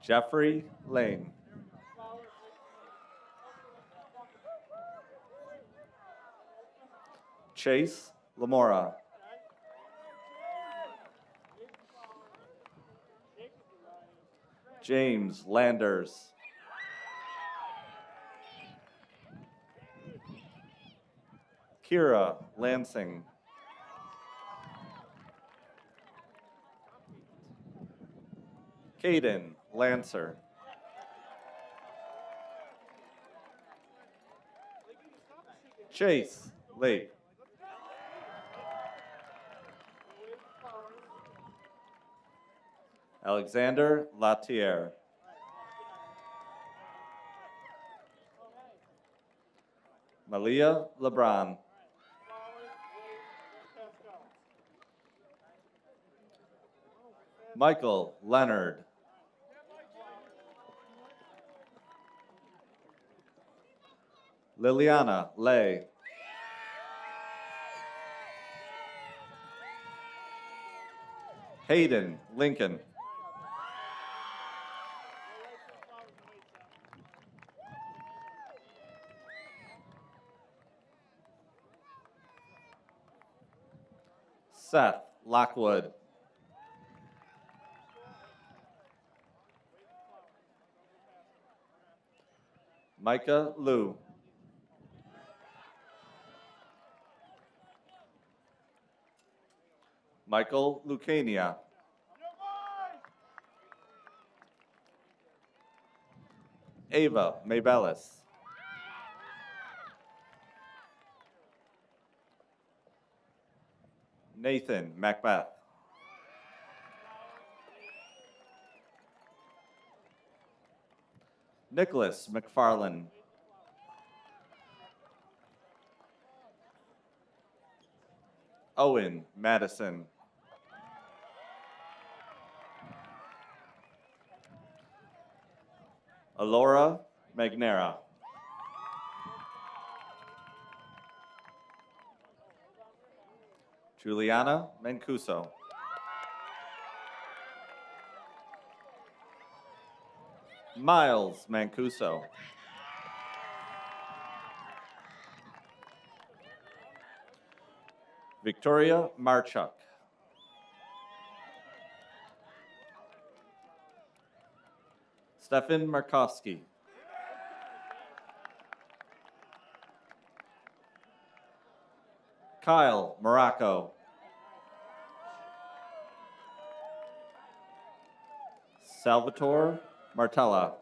Jeffrey Lane. Chase Lamora. James Landers. Kira Lansing. Caden Lancer. Chase Lake. Alexander Latier. Malia Lebron. Michael Leonard. Liliana Lay. Hayden Lincoln. Seth Lockwood. Micah Liu. Michael Lucania. Ava Maybellis. Nathan Macbeth. Nicholas McFarland. Owen Madison. Alora Magnera. Juliana Mancuso. Miles Mancuso. Victoria Marchuk. Stefan Markowski. Kyle Morocco. Salvatore Martella.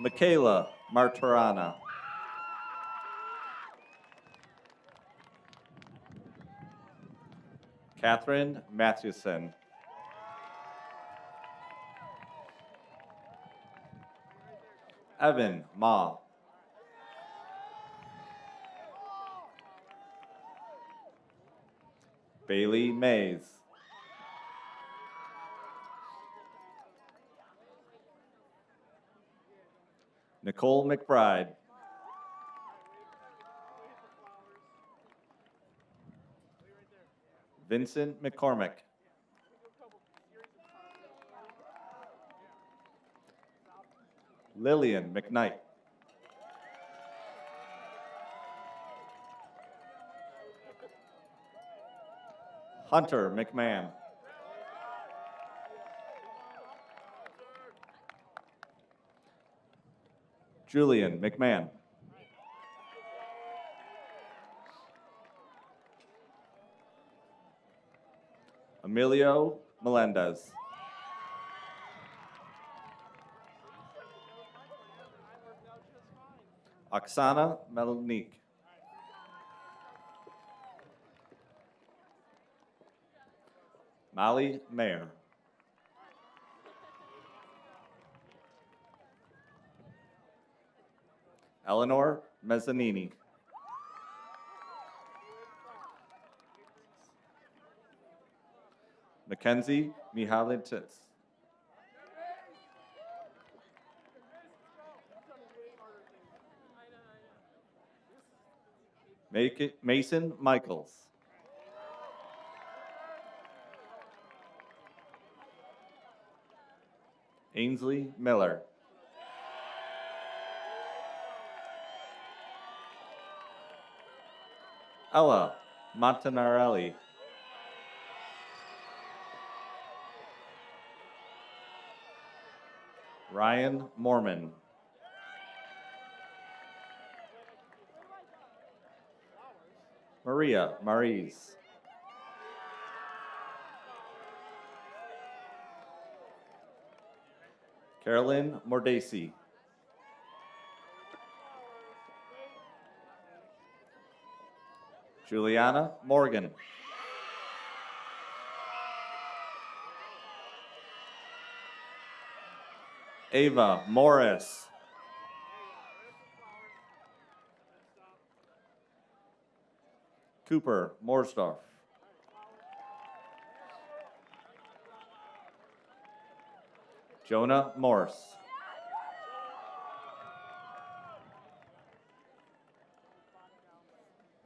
Michaela Martorana. Catherine Mathewson. Evan Ma. Bailey Mays. Nicole McBride. Vincent McCormick. Lillian McKnight. Hunter McMahon. Julian McMahon. Emilio Melendez. Oksana Melnik. Molly Mayer. Eleanor Mezzanini. Mackenzie Mihalitits. Mason Michaels. Ainsley Miller. Ella Montanarelli. Ryan Mormon. Maria Maries. Carolyn Mordesi. Juliana Morgan. Ava Morris. Cooper Morsdorf. Jonah Morse.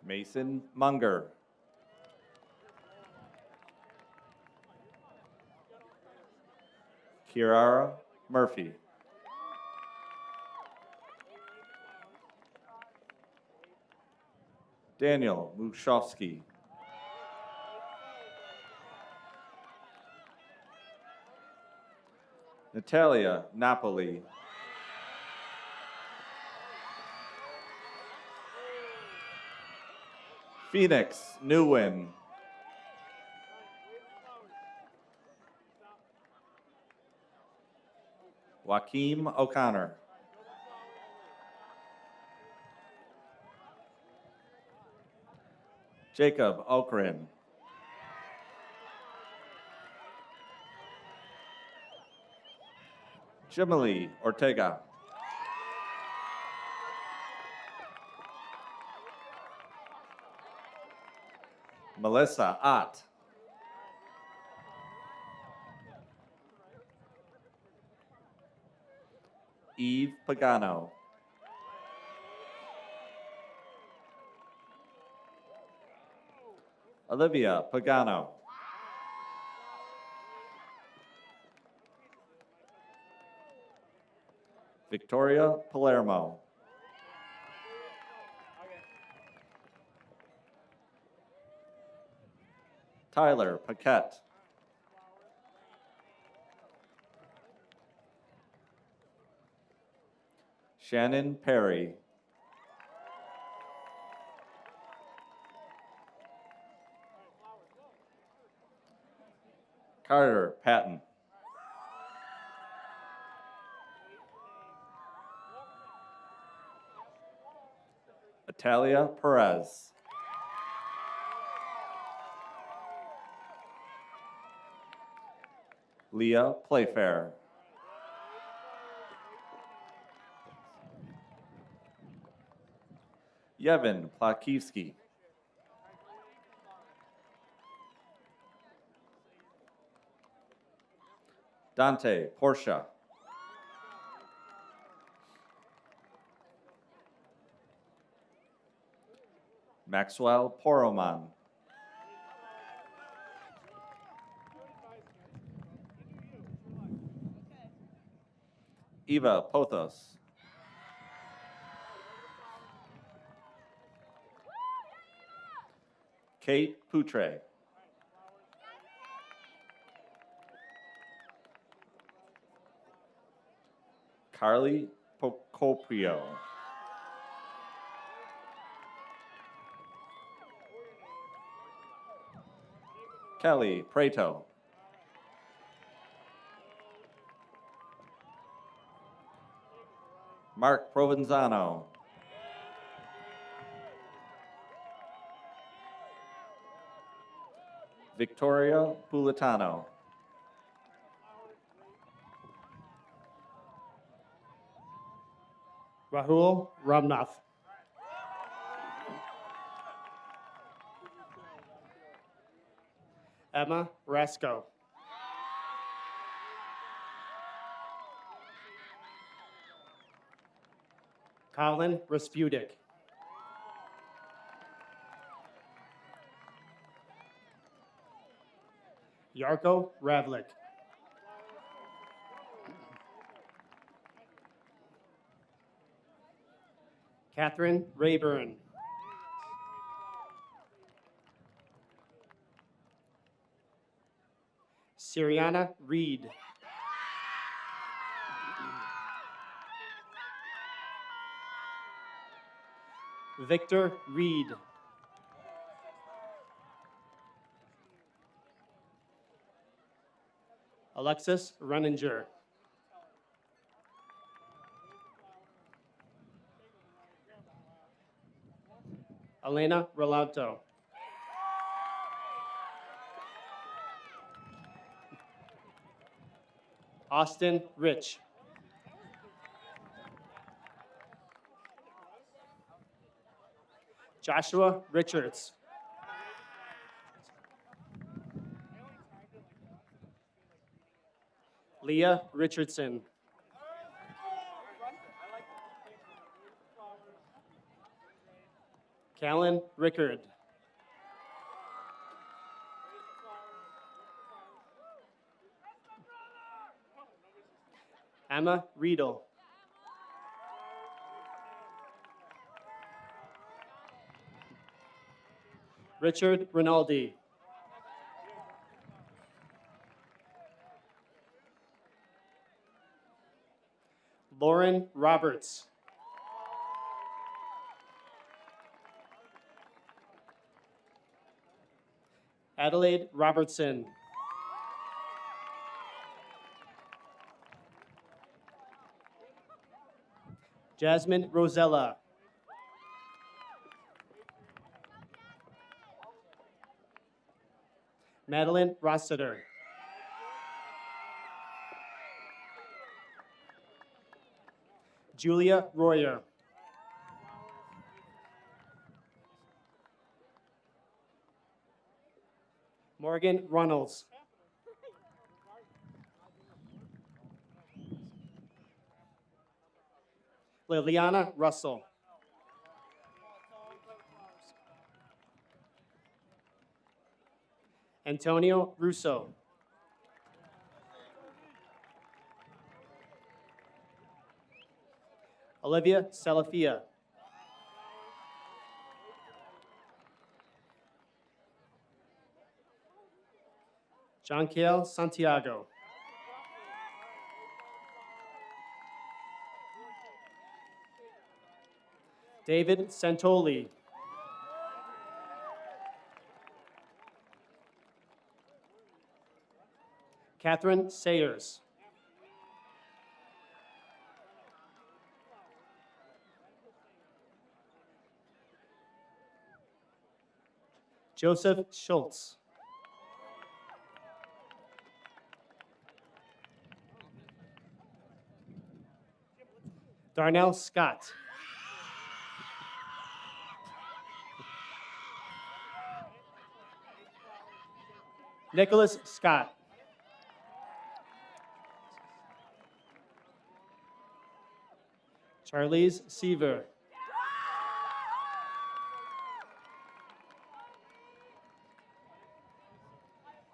Mason Munger. Kiara Murphy. Daniel Mushofsky. Natalia Napoli. Phoenix Newin. Joaquim O'Connor. Jacob Okrin. Jimily Ortega. Melissa Ott. Eve Pagano. Olivia Pagano. Victoria Palermo. Tyler Paquette. Shannon Perry. Carter Patton. Italia Perez. Leah Playfair. Yevon Plakivsky. Dante Portia. Maxwell Poroman. Eva Pothos. Kate Poutre. Carly Pocoprio. Kelly Prato. Mark Provenzano. Victoria Pulatano. Rahul Ramnath. Emma Rasco. Colin Raspudik. Yarko Ravlik. Catherine Rayburn. Siriana Reed. Victor Reed. Alexis Renninger. Elena Rolanto. Austin Rich. Joshua Richards. Leah Richardson. Callan Rickard. Emma Riedel. Richard Rinaldi. Lauren Roberts. Adelaide Robertson. Jasmine Rosella. Madeline Rossiter. Julia Royer. Morgan Runnels. Liliana Russell. Antonio Russo. Olivia Salafia. John Kiel Santiago. David Santoli. Catherine Sayers. Joseph Schultz. Darnell Scott. Nicholas Scott. Charlize Seaver.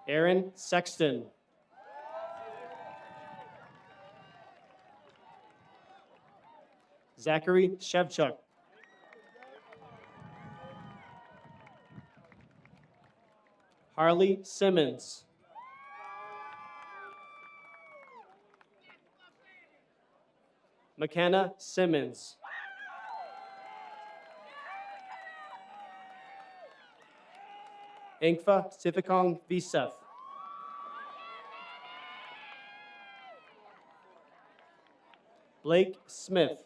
Aaron Sexton. Zachary Shevchuk. Harley Simmons. McKenna Simmons. Ingfa Sifikong Visef. Blake Smith.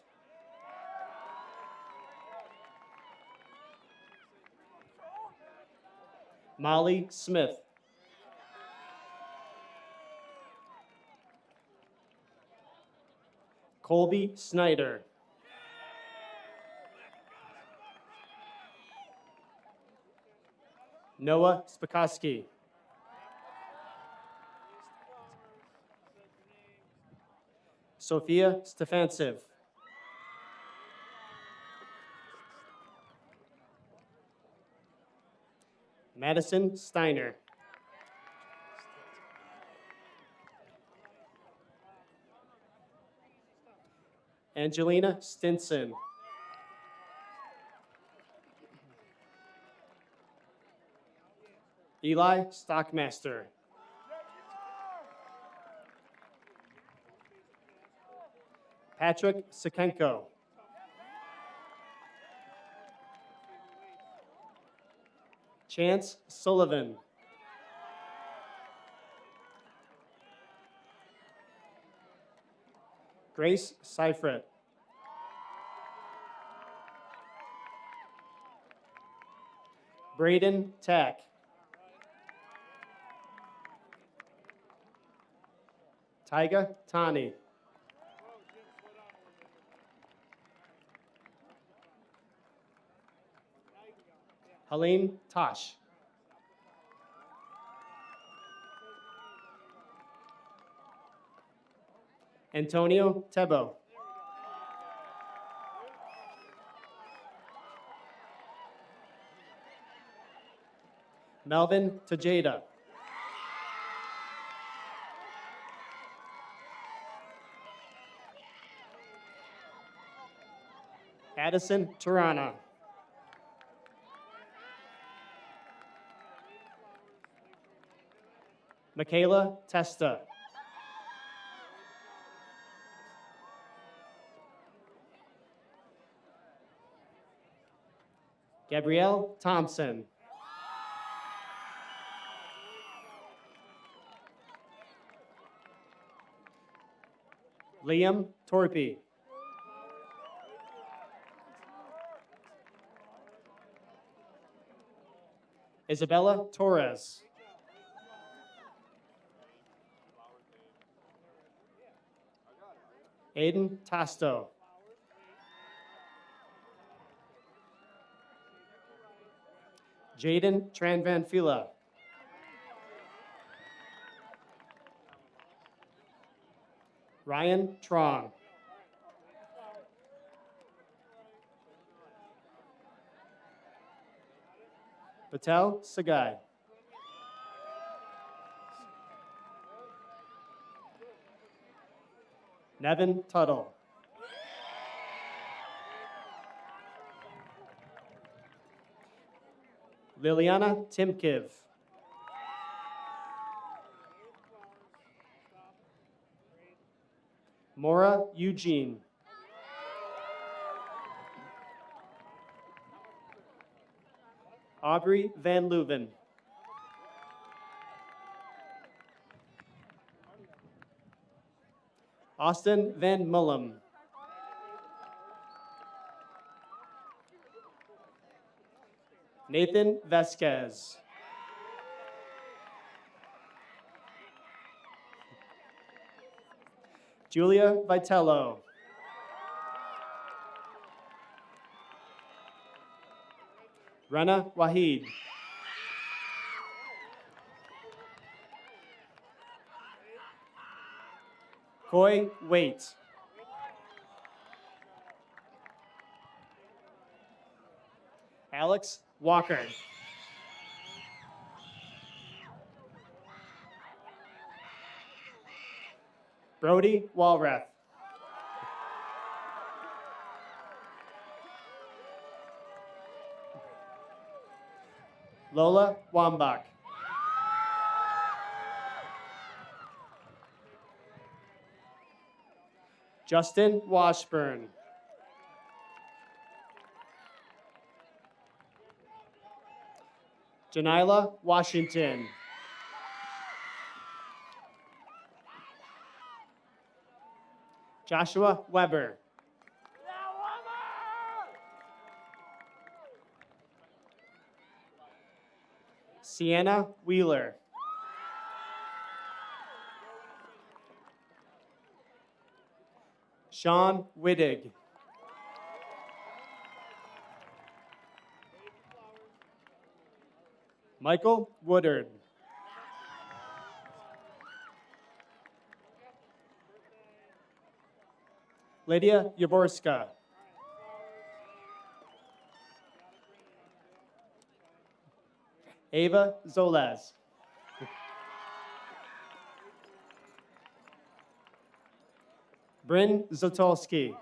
Molly Smith. Colby Snyder. Noah Spikoski. Sophia Stefansev. Madison Steiner. Angelina Stinson. Eli Stockmaster. Patrick Sekenko. Chance Sullivan. Grace Seifert. Braden Tack. Tyga Tani. Helene Tosh. Antonio Tebo. Melvin Tajeda. Addison Tirana. Michaela Testa. Gabrielle Thompson. Liam Torpy. Isabella Torres. Aiden Tasto. Jaden Tranvanfila. Ryan Trong. Patel Sagai. Nevin Tuttle. Liliana Timkiv. Maura Eugene. Aubrey Van Leuven. Austin Van Mullum. Nathan Vasquez. Julia Vitello. Rana Wahid. Koi Wait. Alex Walker. Brody Walrath. Lola Wambach. Justin Washburn. Janila Washington. Joshua Weber. Sienna Wheeler. Sean Wittig. Michael Woodard. Lydia Yaborska. Ava Zolaz. Bryn Zotolski.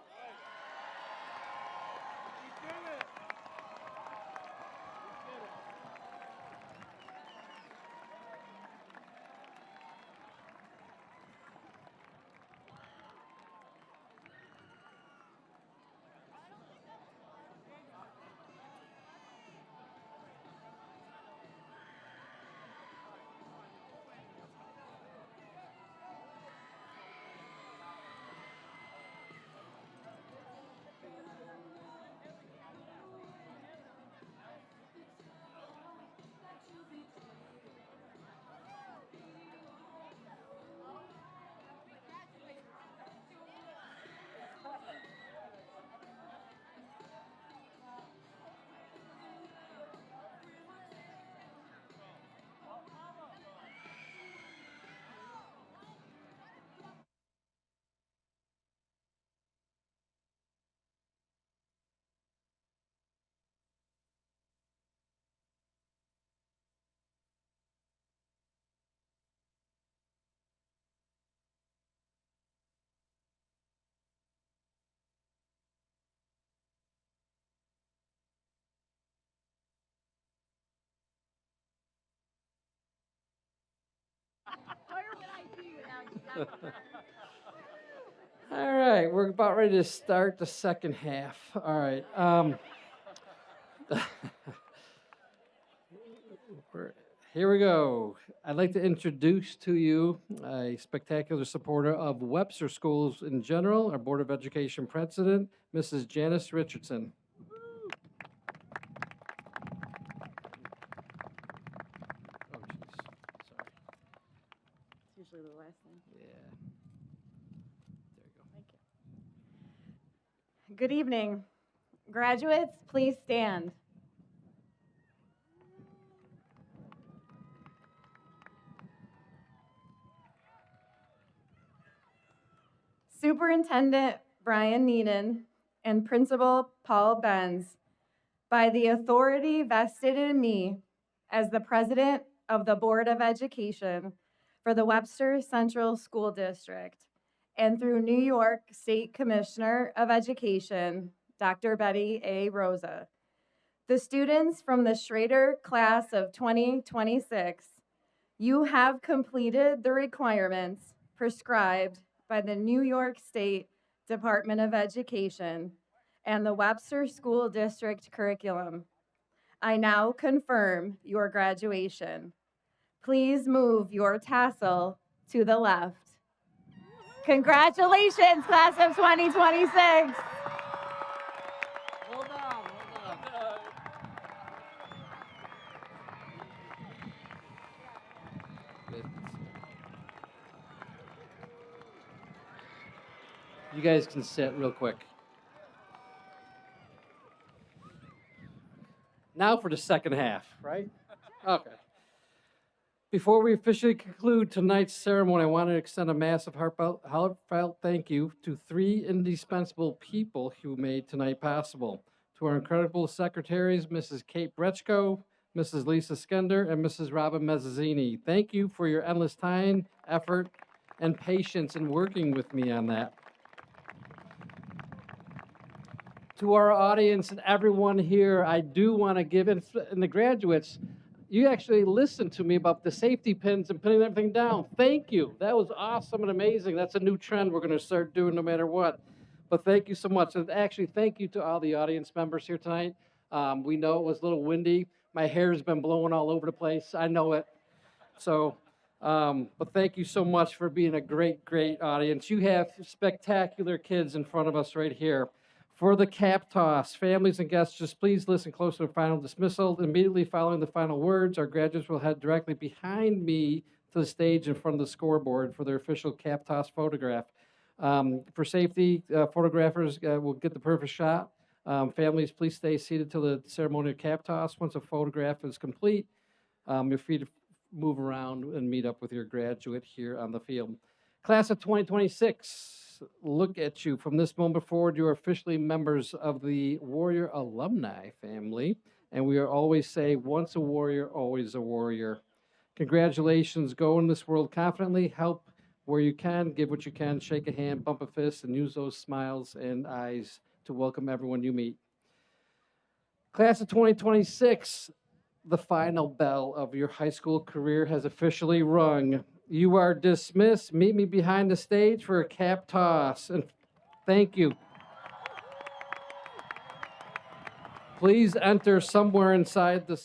All right, we're about ready to start the second half. All right. Here we go. I'd like to introduce to you a spectacular supporter of Webster schools in general, our Board of Education president, Mrs. Janice Richardson. Oh, jeez. Sorry. It's usually the last thing. Yeah. There you go. Thank you. Good evening. Graduates, please stand. Superintendent Brian Needon and Principal Paul Benz, by the authority vested in me as the President of the Board of Education for the Webster Central School District, and through New York State Commissioner of Education, Dr. Betty A. Rosa, the students from the Schroeder class of 2026, you have completed the requirements prescribed by the New York State Department of Education and the Webster School District curriculum. I now confirm your graduation. Please move your tassel to the left. Congratulations, class of 2026. You guys can sit real quick. Now for the second half, right? Okay. Before we officially conclude tonight's ceremony, I want to extend a massive heartfelt thank you to 3 indispensable people who made tonight possible. To our incredible secretaries, Mrs. Kate Brechko, Mrs. Lisa Skender, and Mrs. Robin Mezzazzini. Thank you for your endless time, effort, and patience in working with me on that. To our audience and everyone here, I do want to give, and the graduates, you actually listened to me about the safety pins and putting everything down. Thank you. That was awesome and amazing. That's a new trend we're going to start doing no matter what. But thank you so much. And actually, thank you to all the audience members here tonight. We know it was a little windy. My hair's been blowing all over the place. I know it. So, but thank you so much for being a great, great audience. You have spectacular kids in front of us right here. For the cap toss, families and guests, just please listen close to the final dismissal. Immediately following the final words, our graduates will head directly behind me to the stage in front of the scoreboard for their official cap toss photograph. For safety, photographers will get the perfect shot. Families, please stay seated till the ceremonial cap toss. Once a photograph is complete, you're free to move around and meet up with your graduate here on the field. Class of 2026. Look at you. From this moment forward, you are officially members of the Warrior alumni family. And we are always say, once a warrior, always a warrior. Congratulations. Go in this world confidently. Help where you can. Give what you can. Shake a hand, bump a fist, and use those smiles and eyes to welcome everyone you meet. Class of 2026, the final bell of your high school career has officially rung. You are dismissed. Meet me behind the stage for a cap toss. And thank you. Please enter somewhere inside the